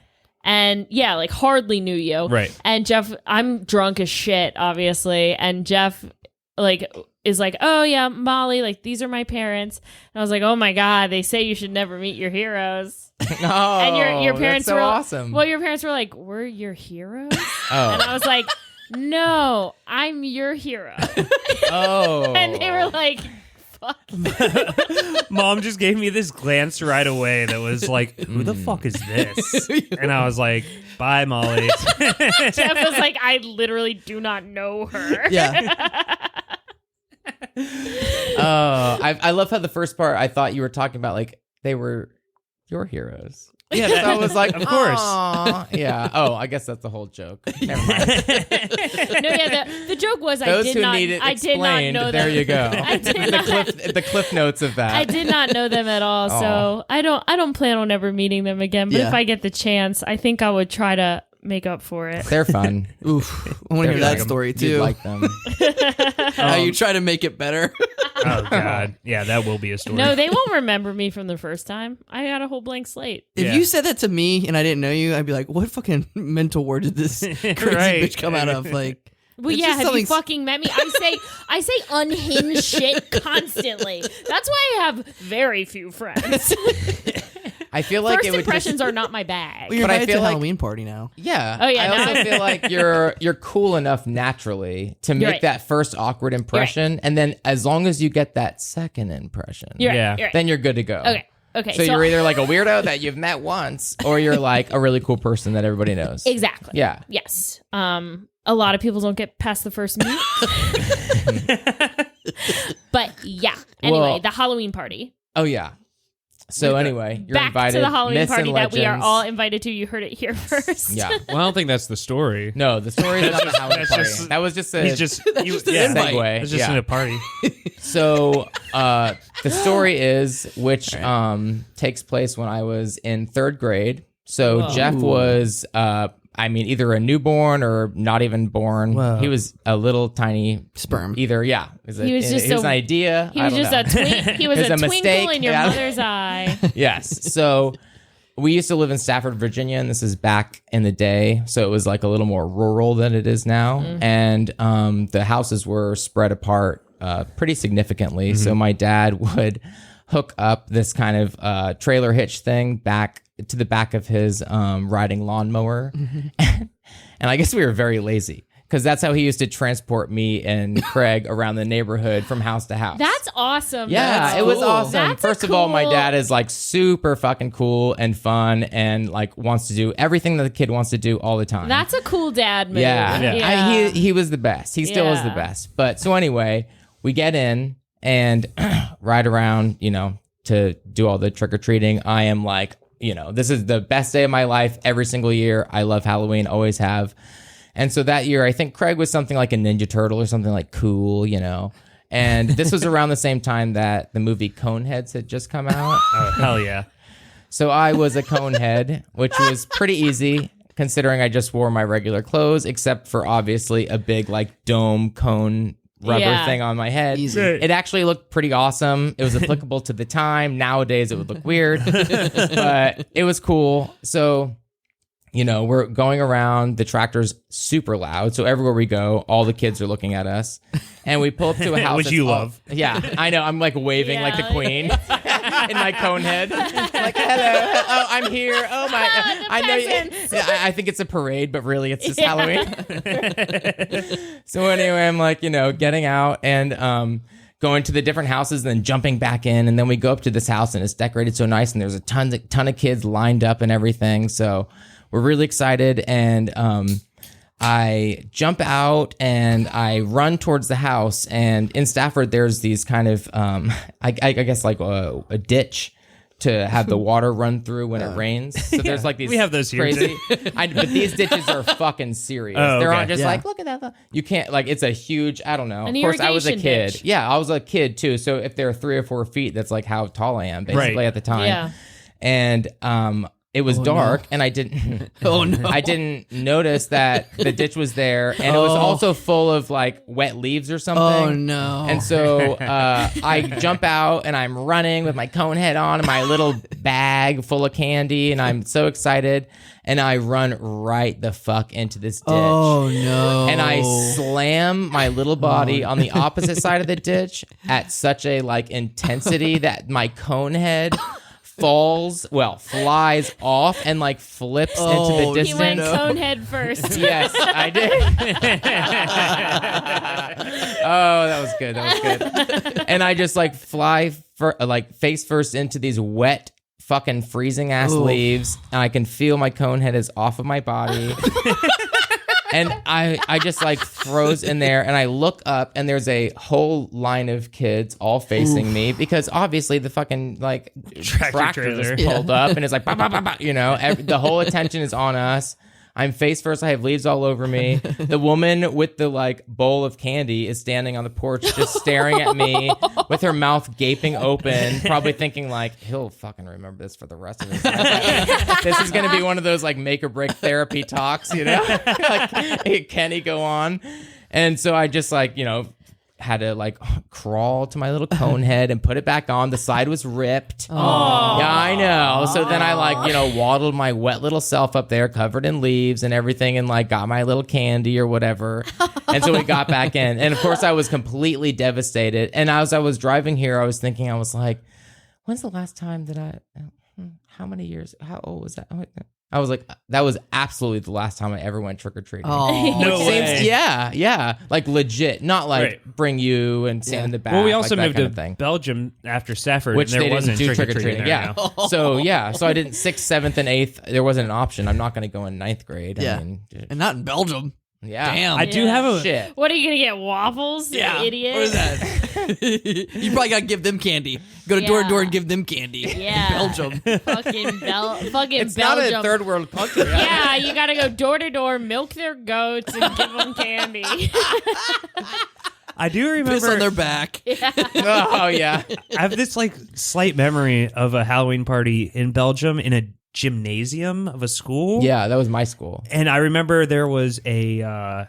S1: And yeah, like hardly knew you.
S3: Right.
S1: And Jeff, I'm drunk as shit, obviously. And Jeff like is like, oh yeah, Molly, like these are my parents. And I was like, oh my God, they say you should never meet your heroes.
S4: Oh,
S1: And your parents
S4: that's so
S1: were
S4: awesome.
S1: Well, your parents were like, we're your heroes?
S4: Oh.
S1: And I was like, no, I'm your hero.
S4: Oh.
S1: And they were like, fuck.
S3: Mom just gave me this glance right away that was like, who the fuck is this? And I was like, bye, Molly.
S1: Jeff was like, I literally do not know her.
S5: Yeah.
S4: I love how the first part I thought you were talking about like they were your heroes.
S3: Yeah,
S4: So I was like,
S3: of course.
S4: "Aw." Yeah. Oh, I guess that's the whole joke. Never mind.
S1: No, yeah, the joke was
S4: Those
S1: I
S4: who
S1: did not
S4: need it
S1: I did not
S4: explained,
S1: know
S4: there
S1: them.
S4: you go.
S1: I did not,
S4: The cliff notes of that.
S1: I did not know them at all, so I don't plan on ever meeting them again. But
S5: Yeah.
S1: if I get the chance, I think I would try to make up for it.
S4: They're fun.
S5: Oof. I want to hear that story
S4: You'd
S5: too.
S4: like them.
S5: How you try to make it better.
S3: Oh, God. Yeah, that will be a story.
S1: No, they won't remember me from the first time. I got a whole blank slate.
S5: If
S3: Yeah.
S5: you said that to me and I didn't know you, I'd be like, what fucking mental word did this crazy
S3: Right.
S5: bitch come out of? Like,
S1: Well,
S5: it's
S1: yeah,
S5: just
S1: have you
S5: something-
S1: fucking met me? I say unhinged shit constantly. That's why I have very few friends.
S4: I feel like
S1: First
S4: it would
S1: impressions
S4: just,
S1: are not my bag.
S5: well, you're
S4: But I
S5: invited to
S4: feel
S5: a
S4: like-
S5: Halloween party now.
S4: Yeah.
S1: Oh, yeah,
S4: I also
S1: no.
S4: feel like you're cool enough naturally to make
S1: right.
S4: that first awkward impression, and then as long as you get that second impression,
S1: You're right,
S3: Yeah.
S1: you're right.
S4: then you're good to go.
S1: Okay.
S4: So you're either like a weirdo that you've met once, or you're like a really cool person that everybody knows.
S1: Exactly.
S4: Yeah.
S1: Yes. A lot of people don't get past the first meet. But yeah. Anyway,
S4: Well-
S1: the Halloween party.
S4: Oh yeah. So anyway, you're
S1: Back
S4: invited.
S1: to the Halloween
S4: Myths
S1: party
S4: and
S1: that we are
S4: legends.
S1: all invited to. You heard it here first.
S4: Yeah.
S6: Well, I don't think that's the story.
S4: No, the story is not the Halloween
S3: that's
S4: party.
S3: just-
S4: That was just a
S3: He's just,
S5: just an
S3: yeah,
S5: invite.
S4: segue.
S3: it's just
S4: Yeah.
S3: in a party.
S4: So the story is, which takes place when I was in third grade. So
S1: Whoa.
S4: Jeff was, either a newborn or not even born.
S5: Whoa.
S4: He was a little tiny
S5: Sperm.
S4: Either, yeah.
S1: He was just
S4: it was
S1: a-
S4: an idea.
S1: He was just a he was
S4: It was
S1: a
S4: a
S1: twinkle
S4: mistake.
S1: in your
S4: Yeah.
S1: mother's eye.
S4: Yes. So we used to live in Stafford, Virginia, and this is back in the day. So it was like a little more rural than it is now. And the houses were spread apart pretty significantly. So my dad would hook up this kind of trailer hitch thing back to the back of his riding lawnmower. And I guess we were very lazy, because that's how he used to transport me and Craig around the neighborhood from house to house.
S1: That's awesome.
S4: Yeah,
S5: That's
S4: it was
S5: cool.
S4: awesome.
S1: That's a
S4: First of all, my
S1: cool-
S4: dad is like super fucking cool and fun and like wants to do everything that the kid wants to do all the time.
S1: That's a cool dad move.
S4: Yeah. He was the best. He still is the
S1: Yeah.
S4: best. But so anyway, we get in and ride around, to do all the trick or treating. I am like, this is the best day of my life every single year. I love Halloween, always have. And so that year, I think Craig was something like a Ninja Turtle or something like cool, And this was around the same time that the movie Coneheads had just come out.
S3: Oh, hell yeah.
S4: So I was a Conehead, which was pretty easy considering I just wore my regular clothes, except for obviously a big like dome cone rubber
S1: Yeah.
S4: thing on my head.
S5: Easy.
S4: It actually looked pretty awesome. It was applicable to the time. Nowadays it would look weird, but it was cool. So, we're going around. The tractor's super loud. So everywhere we go, all the kids are looking at us. And we pull up to a house.
S3: Which
S4: that's
S3: you
S4: all-
S3: love.
S4: Yeah, I know. I'm like waving like the
S1: Yeah.
S4: queen in my cone head. Like, hello. Oh, I'm here. Oh, my. I know.
S1: peasants.
S4: Yeah, I think it's a parade, but really it's just Halloween. So anyway, I'm like, getting out and going to the different houses and then jumping back in. And then we go up to this house and it's decorated so nice. And there's a ton of kids lined up and everything. So we're really excited. And I jump out and I run towards the house. And in Stafford, there's these kind of, I guess like a ditch to have the water run through when it rains. So there's like these
S3: We have those here,
S4: crazy, but these ditches are fucking serious.
S3: Oh,
S4: They're
S3: okay.
S4: not just
S5: Yeah.
S4: like, look at that. You can't, like, it's a huge, I don't know.
S1: An
S4: Of course, I was a
S1: irrigation
S4: kid.
S1: ditch.
S4: Yeah, I was a kid too. So if they're 3 or 4 feet, that's like how tall I am basically
S3: Right.
S4: at the time.
S1: Yeah.
S4: And it was dark, and I didn't.
S5: Oh no!
S4: I didn't notice that the ditch was there, and it was also full of like wet leaves or something.
S5: Oh no!
S4: And so I jump out, and I'm running with my cone head on and my little bag full of candy, and I'm so excited. And I run right the fuck into this ditch.
S5: Oh no!
S4: And I slam my little body on the opposite side of the ditch at such a like intensity that my cone head flies off and like flips into the
S1: He
S4: distance.
S1: went cone head first.
S4: Yes, I did. Oh, that was good. And I just like fly face first into these wet fucking freezing ass leaves, and I can feel my cone head is off of my body. And I just like froze in there, and I look up, and there's a whole line of kids all facing me because obviously the fucking like tractor just pulled up, and it's like bah, bah, bah, bah, the whole attention is on us. I'm face first. I have leaves all over me. The woman with the like bowl of candy is standing on the porch, just staring at me with her mouth gaping open, probably thinking like, he'll fucking remember this for the rest of his life. This is going to be one of those like make or break therapy talks, like, hey, can he go on? And so I just like, had to like crawl to my little cone head and put it back on. The side was ripped.
S1: Aww.
S4: Yeah, I know. So then I like, waddled my wet little self up there covered in leaves and everything and like got my little candy or whatever. And so we got back in. And of course I was completely devastated. And as I was driving here, I was thinking, I was like, when's the last time that how many years, how old was that? I was like, that was absolutely the last time I ever went trick-or-treating.
S5: Oh,
S3: No way.
S4: Yeah. Like legit. Not like bring you and stand in the back.
S3: Well, we also
S4: like
S3: moved to Belgium after Stafford,
S4: which
S3: and there
S4: they
S3: wasn't
S4: didn't do
S3: trick-or-treating
S4: trick-or-treating.
S3: there.
S4: Yeah. So I didn't 6th, 7th, and 8th. There wasn't an option. I'm not going to go in 9th grade.
S5: Yeah.
S4: I mean,
S5: and not in Belgium.
S4: yeah.
S5: Damn.
S3: I do have a
S4: Shit.
S1: What are you gonna get? Waffles? You idiot.
S5: What is that? You probably gotta give them candy. Go to door to door and give them candy.
S1: Yeah.
S5: In Belgium.
S1: Fucking
S4: It's
S1: Belgium.
S4: not a third world country.
S1: Yeah, you gotta go door to door, milk their goats, and give them candy.
S3: I do
S5: Piss on
S3: remember.
S5: their back.
S4: Oh, yeah.
S3: I have this like slight memory of a Halloween party in Belgium in a gymnasium of a school.
S4: Yeah, that was my school.
S3: And I remember there was a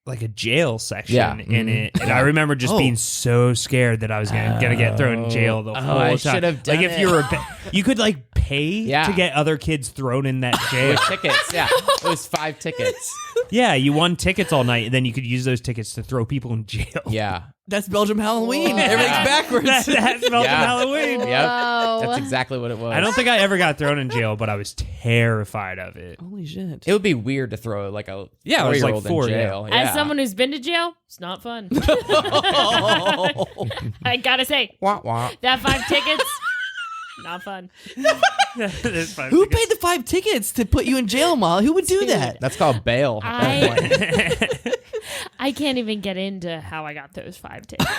S3: like a jail section in it, and I remember just being so scared that I was gonna get thrown in jail the whole
S4: I
S3: time.
S4: should have done
S3: like if
S4: it.
S3: you were, you could like pay
S4: Yeah.
S3: to get other kids thrown in that jail.
S4: With tickets. Yeah. It was 5 tickets.
S3: Yeah, you won tickets all night, and then you could use those tickets to throw people in jail.
S4: Yeah.
S5: That's Belgium Halloween. Everything's backwards.
S3: That's Belgium
S4: Yeah.
S3: Halloween.
S4: Yep.
S1: Whoa.
S4: That's exactly what it was.
S3: I don't think I ever got thrown in jail, but I was terrified of it.
S5: Holy shit.
S4: It would be weird to throw like a
S3: Yeah, I was like
S4: 4-year-old
S3: 4,
S4: in jail. Yeah.
S1: As someone who's been to jail, it's not fun. I gotta say,
S4: Wah, wah.
S1: that 5 tickets, not fun.
S5: Who paid the 5 tickets to put you in jail, Molly? Who would do that?
S4: That's called bail. at that point.
S1: I can't even get into how I got those 5 tickets.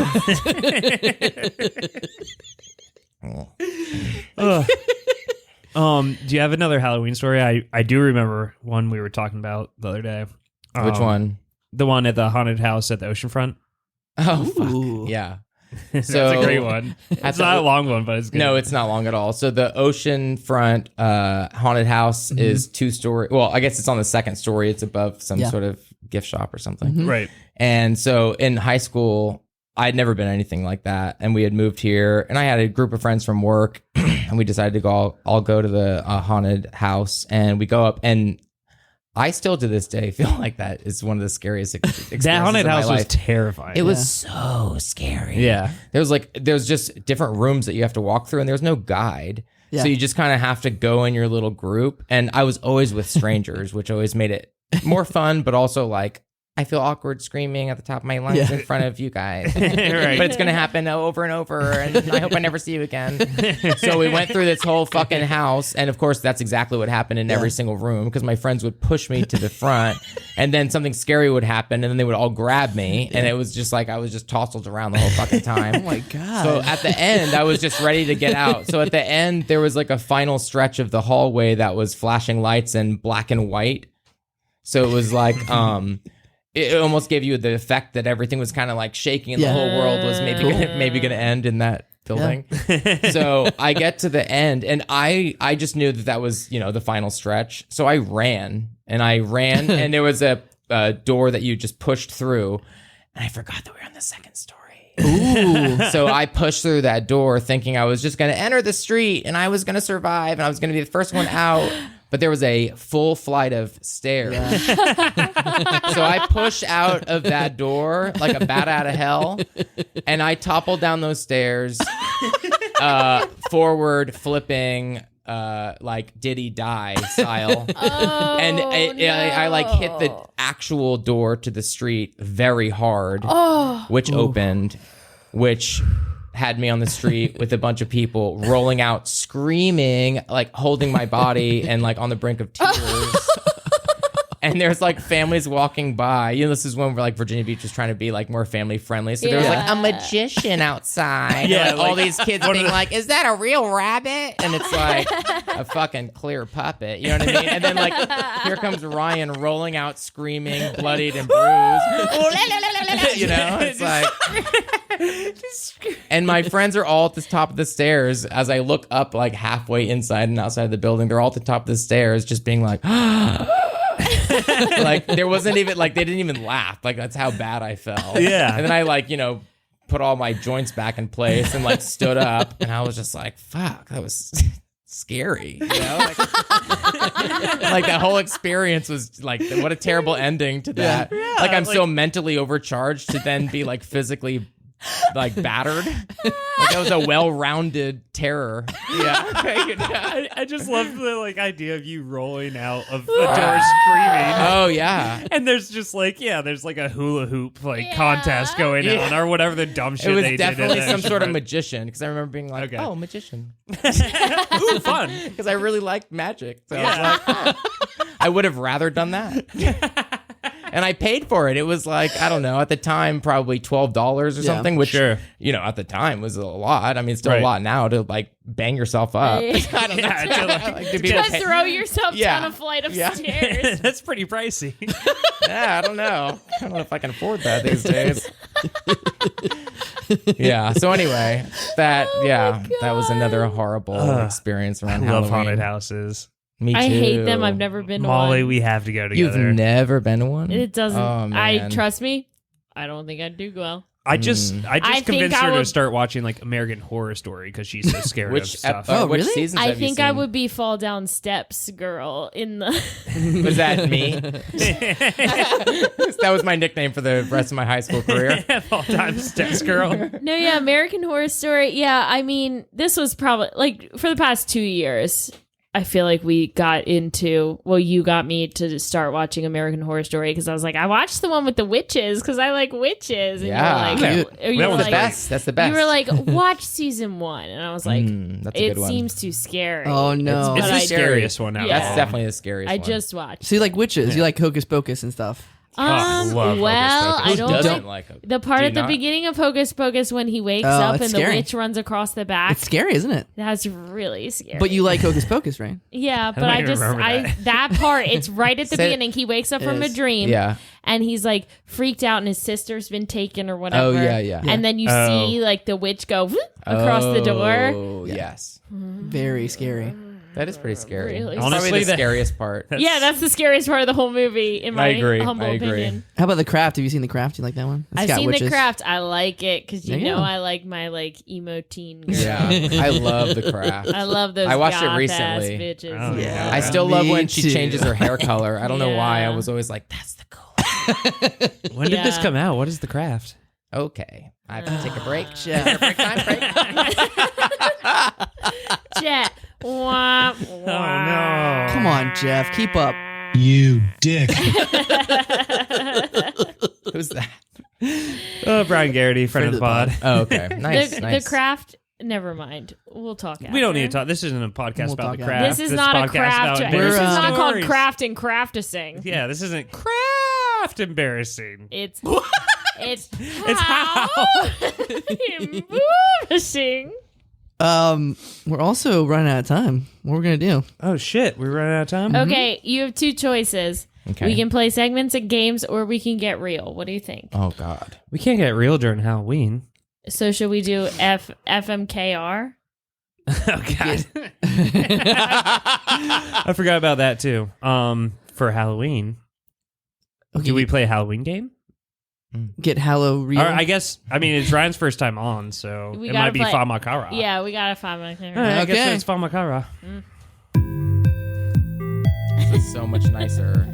S3: Do you have another Halloween story? I do remember one we were talking about the other day.
S4: Which one?
S3: The one at the haunted house at the oceanfront.
S4: Oh,
S5: Ooh.
S4: fuck. Yeah.
S3: That's
S4: So-
S3: a great one. It's not a long one, but it's good.
S4: No, it's not long at all. So the oceanfront haunted house is 2-story. Well, I guess it's on the 2nd story. It's above some sort of gift shop or something.
S3: Right.
S4: And so in high school, I'd never been anything like that. And we had moved here, and I had a group of friends from work, and we decided to go all go to the haunted house. And we go up, and I still to this day feel like that is one of the scariest experiences
S3: That haunted
S4: of my
S3: house was
S4: life.
S3: terrifying.
S4: It was so scary.
S3: Yeah.
S4: There's just different rooms that you have to walk through, and there's no guide.
S5: Yeah.
S4: So you just kind of have to go in your little group. And I was always with strangers, which always made it more fun, but also like I feel awkward screaming at the top of my lungs in front of you guys.
S3: Right.
S4: But it's going to happen over and over, and I hope I never see you again. So we went through this whole fucking house, and of course, that's exactly what happened in every single room, because my friends would push me to the front, and then something scary would happen, and then they would all grab me, and it was just like I was just tousled around the whole fucking time.
S5: Oh my God.
S4: So at the end, I was just ready to get out. So at the end, there was like a final stretch of the hallway that was flashing lights and black and white. So it was like, it almost gave you the effect that everything was kind of like shaking and the whole world was maybe gonna end in that building. So I get to the end, and I just knew that was, the final stretch. So I ran, and and there was a door that you just pushed through, and I forgot that we were on the second story.
S5: Ooh.
S4: So I pushed through that door thinking I was just going to enter the street and I was going to survive and I was going to be the first one out. But there was a full flight of stairs. Yeah. So I pushed out of that door like a bat out of hell. And I toppled down those stairs, forward flipping, like did he die style. And I like hit the actual door to the street very hard, which opened, which had me on the street with a bunch of people rolling out, screaming, like holding my body and like on the brink of tears. And there's like families walking by. This is when we're like Virginia Beach was trying to be like more family friendly. So there was like a magician outside. Yeah, like all these kids being like, "Is that a real rabbit?" And it's like a fucking clear puppet. You know what I mean? And then like here comes Ryan rolling out, screaming, bloodied and bruised. It's like. And my friends are all at the top of the stairs. As I look up, like halfway inside and outside the building, they're all at the top of the stairs, just being like. Like there wasn't even like they didn't even laugh. Like that's how bad I felt.
S3: Yeah. And
S4: then I like put all my joints back in place and like stood up and I was just like, fuck, that was scary. Like that whole experience was like, what a terrible ending to that. Yeah, like I'm so mentally overcharged to then be like physically like battered. Like that was a well-rounded terror. Yeah.
S3: I just love the like idea of you rolling out of the door screaming.
S4: Oh yeah.
S3: And there's just like there's like a hula hoop contest going on or whatever the dumb shit they did.
S4: It was definitely some sort of magician because I remember being like, oh, magician.
S3: Ooh, fun.
S4: Because I really liked magic. So I was like, I would have rather done that. And I paid for it. It was like, I don't know, at the time, probably $12 or something, which, at the time was a lot. I mean, it's still a lot now to like bang yourself up. I don't know.
S1: To throw yourself down a flight of stairs.
S3: That's pretty pricey.
S4: I don't know. I don't know if I can afford that these days. So anyway, that was another horrible experience around Halloween.
S3: Love haunted houses.
S4: Me too.
S1: I hate them. I've never been to one.
S3: Molly, we have to go together.
S4: You've never been to one?
S1: It doesn't. Oh, man. Trust me. I don't think I'd do well.
S3: I just convinced her to start watching like American Horror Story because she's so scared of stuff.
S4: Which seasons
S1: I
S4: have you
S1: think
S4: seen?
S1: I would be fall down steps girl in the.
S4: Was that me? That was my nickname for the rest of my high school career.
S3: Fall down steps girl.
S1: No, American Horror Story. Yeah, I mean, this was probably like for the past 2 years. I feel like we got into, you got me to start watching American Horror Story because I was like, I watched the one with the witches because I like witches. And
S4: you were like, that's the best.
S1: You were like, watch season 1. And I was like,
S4: that's a good one.
S1: Seems too scary.
S5: Oh, no.
S3: It's the scariest one out.
S4: That's definitely the scariest one.
S1: I just watched.
S5: So you like witches. You like Hocus Pocus and stuff.
S1: I don't
S4: like
S1: the part at the beginning of Hocus Pocus when he wakes up and
S5: scary.
S1: the witch runs across the back.
S5: It's scary, isn't it?
S1: That's really scary.
S5: But you like Hocus Pocus, right?
S1: Yeah, but that part, it's right at the beginning. He wakes up from a dream.
S4: Yeah.
S1: And he's like freaked out and his sister's been taken or whatever.
S4: Oh, yeah.
S1: And then you see like the witch go across the door.
S4: Oh, yes.
S5: Very scary.
S4: That is pretty scary.
S1: Really?
S4: Honestly, probably the scariest part.
S1: That's the scariest part of the whole movie, in my humble opinion.
S5: How about The Craft? Have you seen The Craft? You like that one?
S1: I've seen The Craft. I like it because I like my like emo teen girl.
S4: Yeah, I love The Craft.
S1: I love those.
S4: I watched it
S1: goth-ass
S4: recently.
S1: Bitches.
S3: Oh, yeah.
S4: I still love when she
S5: too.
S4: changes her hair color. I don't know why. I was always like, that's the coolest.
S3: When did this come out? What is The Craft?
S4: Okay, I have to take a break.
S5: Break
S4: time.
S1: Jet. Wah, wah.
S3: Oh no!
S5: Come on, Jeff. Keep up.
S6: You dick.
S4: Who's that?
S3: Oh, Brian Garraty, friend of the pod.
S4: Oh, okay. Nice.
S1: The Craft. Never mind. We'll talk after.
S3: We don't need to talk. This isn't a podcast about
S5: talk
S3: the
S5: after.
S3: craft.
S1: This is not a
S3: podcast
S1: craft.
S3: about
S1: This is not called
S3: stories.
S1: craft and crafticing.
S3: Yeah, this isn't craft embarrassing.
S1: It's
S3: how
S1: embarrassing.
S5: We're also running out of time. What are we gonna do?
S3: Oh shit, we're running out of time.
S1: Okay, you have 2 choices.
S4: Okay.
S1: We can play segments and games, or we can get real. What do you think?
S4: Oh God.
S3: We can't get real during Halloween.
S1: So should we do FMKR?
S3: Oh God. I forgot about that too. For Halloween,
S5: Okay,
S3: do we play a Halloween game?
S5: get Hallow real?
S3: Or I guess it's Ryan's first time on, so
S1: We
S3: it
S1: gotta
S3: might be
S1: play-
S3: Famakara.
S1: Yeah, we gotta find my
S3: All right, I guess
S5: Okay.
S3: it's Famakara.
S4: This is so much nicer.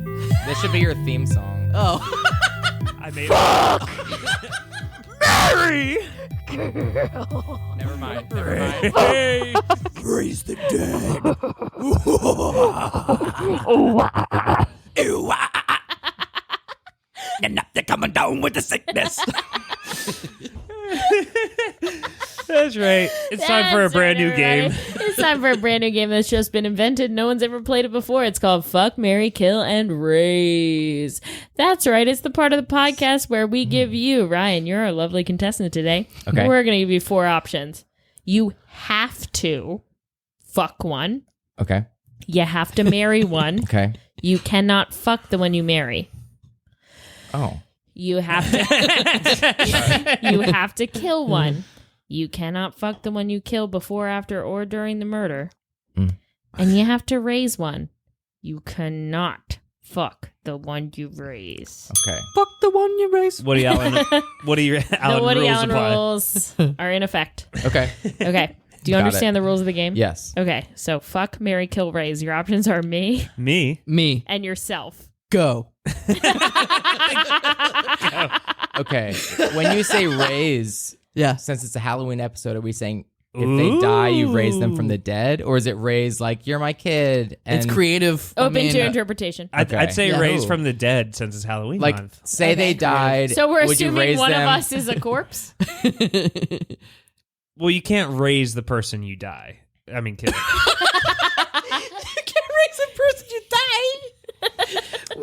S4: This should be your theme song.
S5: Oh.
S3: I made it. Mary!
S4: Never mind. Never mind.
S3: Hey!
S5: Raise the dead.
S6: They're coming down with the sickness.
S3: That's right. It's time for a
S1: That's
S3: brand
S1: right,
S3: new game.
S1: everybody. It's time for a brand new game that's just been invented. No one's ever played it before. It's called Fuck, Marry, Kill, and Raise. That's right. It's the part of the podcast where we give you, Ryan, you're a lovely contestant today.
S4: Okay.
S1: We're going to give you 4 options. You have to fuck one.
S4: Okay.
S1: You have to marry one.
S4: Okay.
S1: You cannot fuck the one you marry.
S4: Oh.
S1: You have to you have to kill one. You cannot fuck the one you kill before, after, or during the murder.
S4: Mm.
S1: And you have to raise one. You cannot fuck the one you raise.
S4: Okay.
S5: Fuck the one you raised.
S3: Woody Allen. Woody
S1: The
S3: Allen
S1: Woody
S3: rules
S1: Allen
S3: apply.
S1: rules are in effect.
S4: Okay.
S1: Okay. Do you
S4: Got
S1: understand the rules of the game?
S4: Yes.
S1: Okay. So fuck, marry, kill, raise. Your options are me
S3: Me?
S5: Me.
S1: and yourself.
S5: Go.
S4: Okay. When you say raise,
S5: Yeah.
S4: since it's a Halloween episode, are we saying if they die, you raise them from the dead? Or is it raise like, you're my kid? And
S5: It's creative. I
S1: Open
S5: mean,
S1: to interpretation.
S3: I'd
S4: Okay.
S3: say
S5: Yeah.
S3: raised from the dead since it's Halloween
S4: like,
S3: month.
S4: say they died.
S1: So we're
S4: would you
S1: assuming
S4: raise
S1: one
S4: them?
S1: of us is a corpse?
S3: Well, you can't raise the person you die. I mean, kill.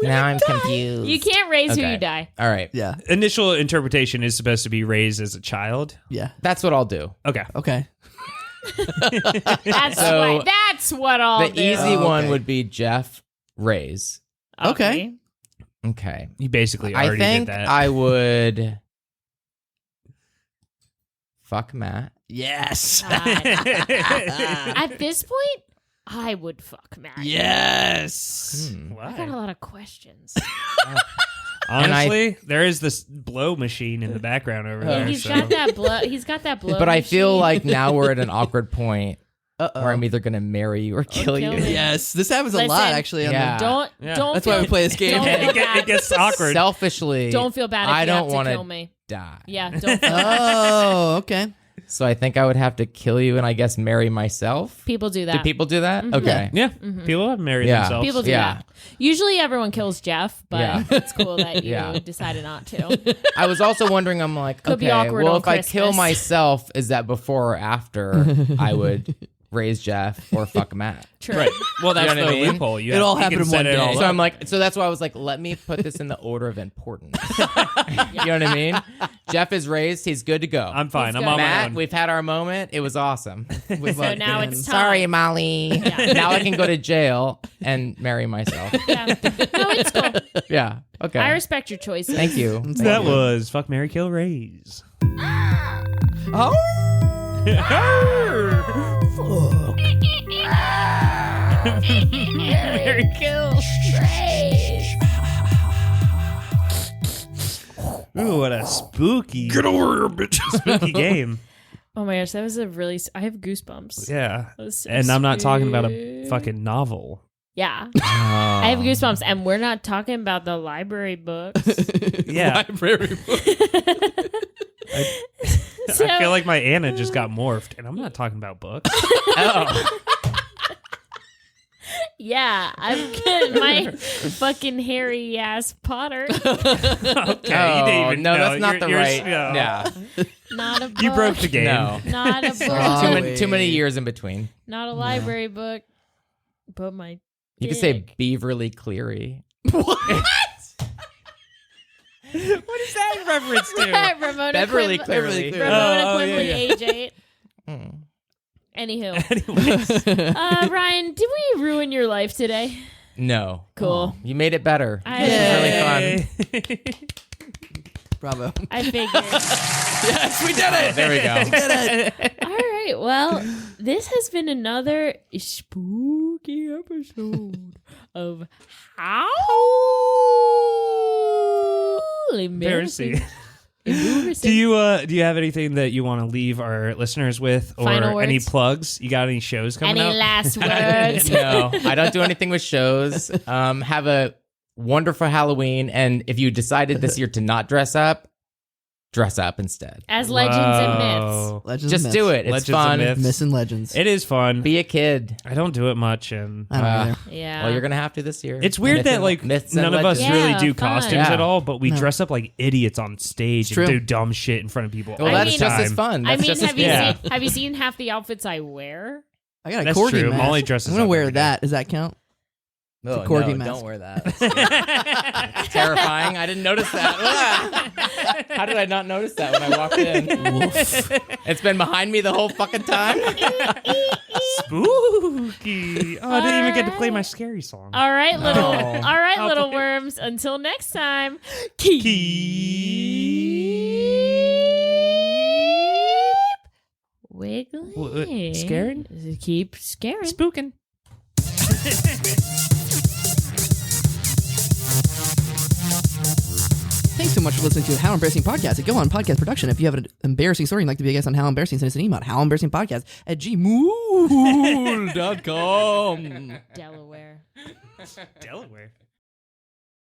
S4: Now I'm confused.
S1: You can't raise who
S4: Okay.
S1: you die.
S4: All right.
S5: Yeah.
S3: Initial interpretation is supposed to be raised as a child.
S5: Yeah.
S4: That's what I'll do.
S3: Okay.
S5: Okay.
S4: So,
S1: That's what I'll
S4: The
S1: do.
S4: easy
S5: Oh,
S4: one
S5: okay.
S4: would be Jeff raise.
S5: Okay.
S4: Okay.
S3: You basically
S4: I
S3: already
S4: think
S3: did that.
S4: I would fuck Matt.
S5: Yes.
S1: At this point, I would fuck Matt.
S5: Yes.
S1: I got a lot of questions.
S3: Honestly, there is this blow machine in the background over there.
S1: He's
S3: so.
S1: got that blow. He's got that blow.
S4: But I feel
S1: machine.
S4: like now we're at an awkward point
S5: Uh-oh.
S4: where I'm either going to marry you or kill
S1: kill
S4: you.
S1: me.
S5: Yes. This happens a
S1: Listen.
S5: lot, actually. on
S4: Yeah.
S1: don't
S3: Yeah.
S1: don't.
S5: That's
S1: feel,
S5: why we play this game.
S1: Don't feel
S3: It gets
S1: bad.
S3: awkward.
S4: Selfishly,
S1: Don't feel bad if
S4: I
S1: you
S4: don't
S1: have to
S4: wanna
S1: kill me.
S4: die.
S1: Yeah, don't. Feel
S5: Oh, okay.
S4: So I think I would have to kill you and I guess marry myself.
S1: People do
S4: Do
S1: that.
S4: people do that? Okay.
S3: Yeah, people have married
S4: Yeah.
S3: themselves.
S1: People do
S4: Yeah.
S1: that. Usually everyone kills Jeff, but
S4: Yeah.
S1: it's cool that you
S4: Yeah.
S1: decided not to.
S4: I was also wondering, I'm like,
S1: Could be
S4: okay,
S1: awkward
S4: well,
S1: on
S4: if I kill
S1: Christmas.
S4: myself, is that before or after I would raise Jeff or fuck Matt?
S1: True.
S3: Right. Well, that's
S4: You know what I
S3: the
S4: mean?
S3: loophole. You
S5: It all
S3: you
S5: happened
S3: can
S5: in
S3: set
S5: one
S3: it
S5: day.
S3: all
S4: So
S3: up.
S4: I'm like, so that's why I was like, let me put this in the order of importance. You know what I mean? Jeff is raised. He's good to go.
S3: I'm fine.
S1: He's
S3: I'm
S1: good.
S3: on my
S4: Matt,
S3: own.
S4: we've had our moment. It was awesome.
S1: So now it's time.
S4: Sorry, Molly. Now I can go to jail and marry myself.
S1: Yeah. No, it's cool.
S4: Yeah. Okay.
S1: I respect your choices.
S4: Thank you. Thank
S3: That
S4: you.
S3: was fuck, marry, kill, raise.
S5: Oh.
S3: Marry, kill. Ooh, what a spooky. Get over here, bitch. Spooky game.
S1: Oh my gosh, that was a really. I have goosebumps.
S3: Yeah.
S1: That was so
S3: And I'm not talking about a
S1: spooky.
S3: fucking novel.
S1: Yeah. I have goosebumps, and we're not talking about the library books.
S3: Yeah.
S5: Library.
S3: I feel like my Anna just got morphed, and I'm not talking about books.
S4: Oh.
S1: Yeah, I'm getting my fucking hairy ass Potter.
S3: Okay.
S4: Oh,
S3: you didn't even
S4: no,
S3: know.
S4: that's not the
S3: You're-
S4: right.
S3: no.
S4: Yeah.
S1: Not a book.
S3: You broke the game.
S4: No.
S1: Not a book.
S5: Oh.
S4: Too many years in between.
S1: Not a library book. But my.
S4: You could say
S1: dick.
S4: Beverly Cleary.
S3: What is that in reference to?
S1: Ramona
S4: Beverly
S1: Quimbley.
S4: Cleary.
S1: Ramona
S3: Oh, yeah,
S1: Quimbley,
S3: yeah.
S1: age 8.
S4: Mm.
S1: Anywho,
S3: Anyways.
S1: Ryan, did we ruin your life today?
S4: No.
S1: Cool.
S4: You made it better.
S1: I-
S4: This was really fun.
S5: Bravo.
S1: I figured.
S5: Yes, we did it.
S4: There we go.
S1: All right. Well, this has been another spooky episode of How Embarrassing.
S3: Do you have anything that you want to leave our listeners with, or
S1: Final
S3: any
S1: words?
S3: plugs? You got any shows coming
S1: Any
S3: up?
S1: last words?
S4: No, I don't do anything with shows. Have a wonderful Halloween, and if you decided this year to not dress up instead.
S1: As legends and myths.
S3: Whoa.
S5: Legends
S4: Just
S5: and
S4: do
S5: myths.
S4: it. It's
S3: Legends and
S4: fun.
S3: myths.
S5: Myths and legends.
S3: It is fun.
S4: Be a kid.
S3: I don't do it much, and
S5: I don't either.
S1: Yeah.
S4: Well, you're gonna have to this year.
S3: it's weird
S4: Myth
S3: that
S4: and-
S3: like
S4: myths and
S3: none of us
S4: legends.
S3: really
S1: Yeah,
S3: do
S1: fun.
S3: costumes
S4: Yeah.
S3: at all, but we
S5: No.
S3: dress up like idiots on stage
S5: True.
S3: and do dumb shit in front of people.
S4: Well,
S3: all
S4: that's
S3: the
S4: just
S3: time.
S4: as fun.
S1: I
S4: That's
S1: mean,
S4: just as
S1: have you
S3: Yeah.
S1: seen have you seen half the outfits I wear?
S5: I got a
S3: That's
S5: corgi
S3: true.
S5: mask.
S3: Molly dresses
S5: I'm gonna
S3: up
S5: wear
S3: every day.
S5: that. Does that count?
S4: Oh,
S5: a corgi
S4: no,
S5: mask.
S4: don't wear that. It's terrifying. I didn't notice that. How did I not notice that when I walked in? It's been behind me the whole fucking time.
S3: Spooky. Oh, I didn't even get to play my scary song.
S1: All right, little
S4: No.
S1: all right,
S3: I'll
S1: little
S3: play-
S1: worms. Until next time. Keep wiggling.
S3: Scaring?
S1: Keep scaring.
S3: Spooking.
S5: Thanks so much for listening to the How Embarrassing Podcast. Go on podcast production. If you have an embarrassing story and like to be a guest on How Embarrassing, send us an email at howembarrassingpodcast@gmail.com.
S1: Delaware.
S3: Delaware.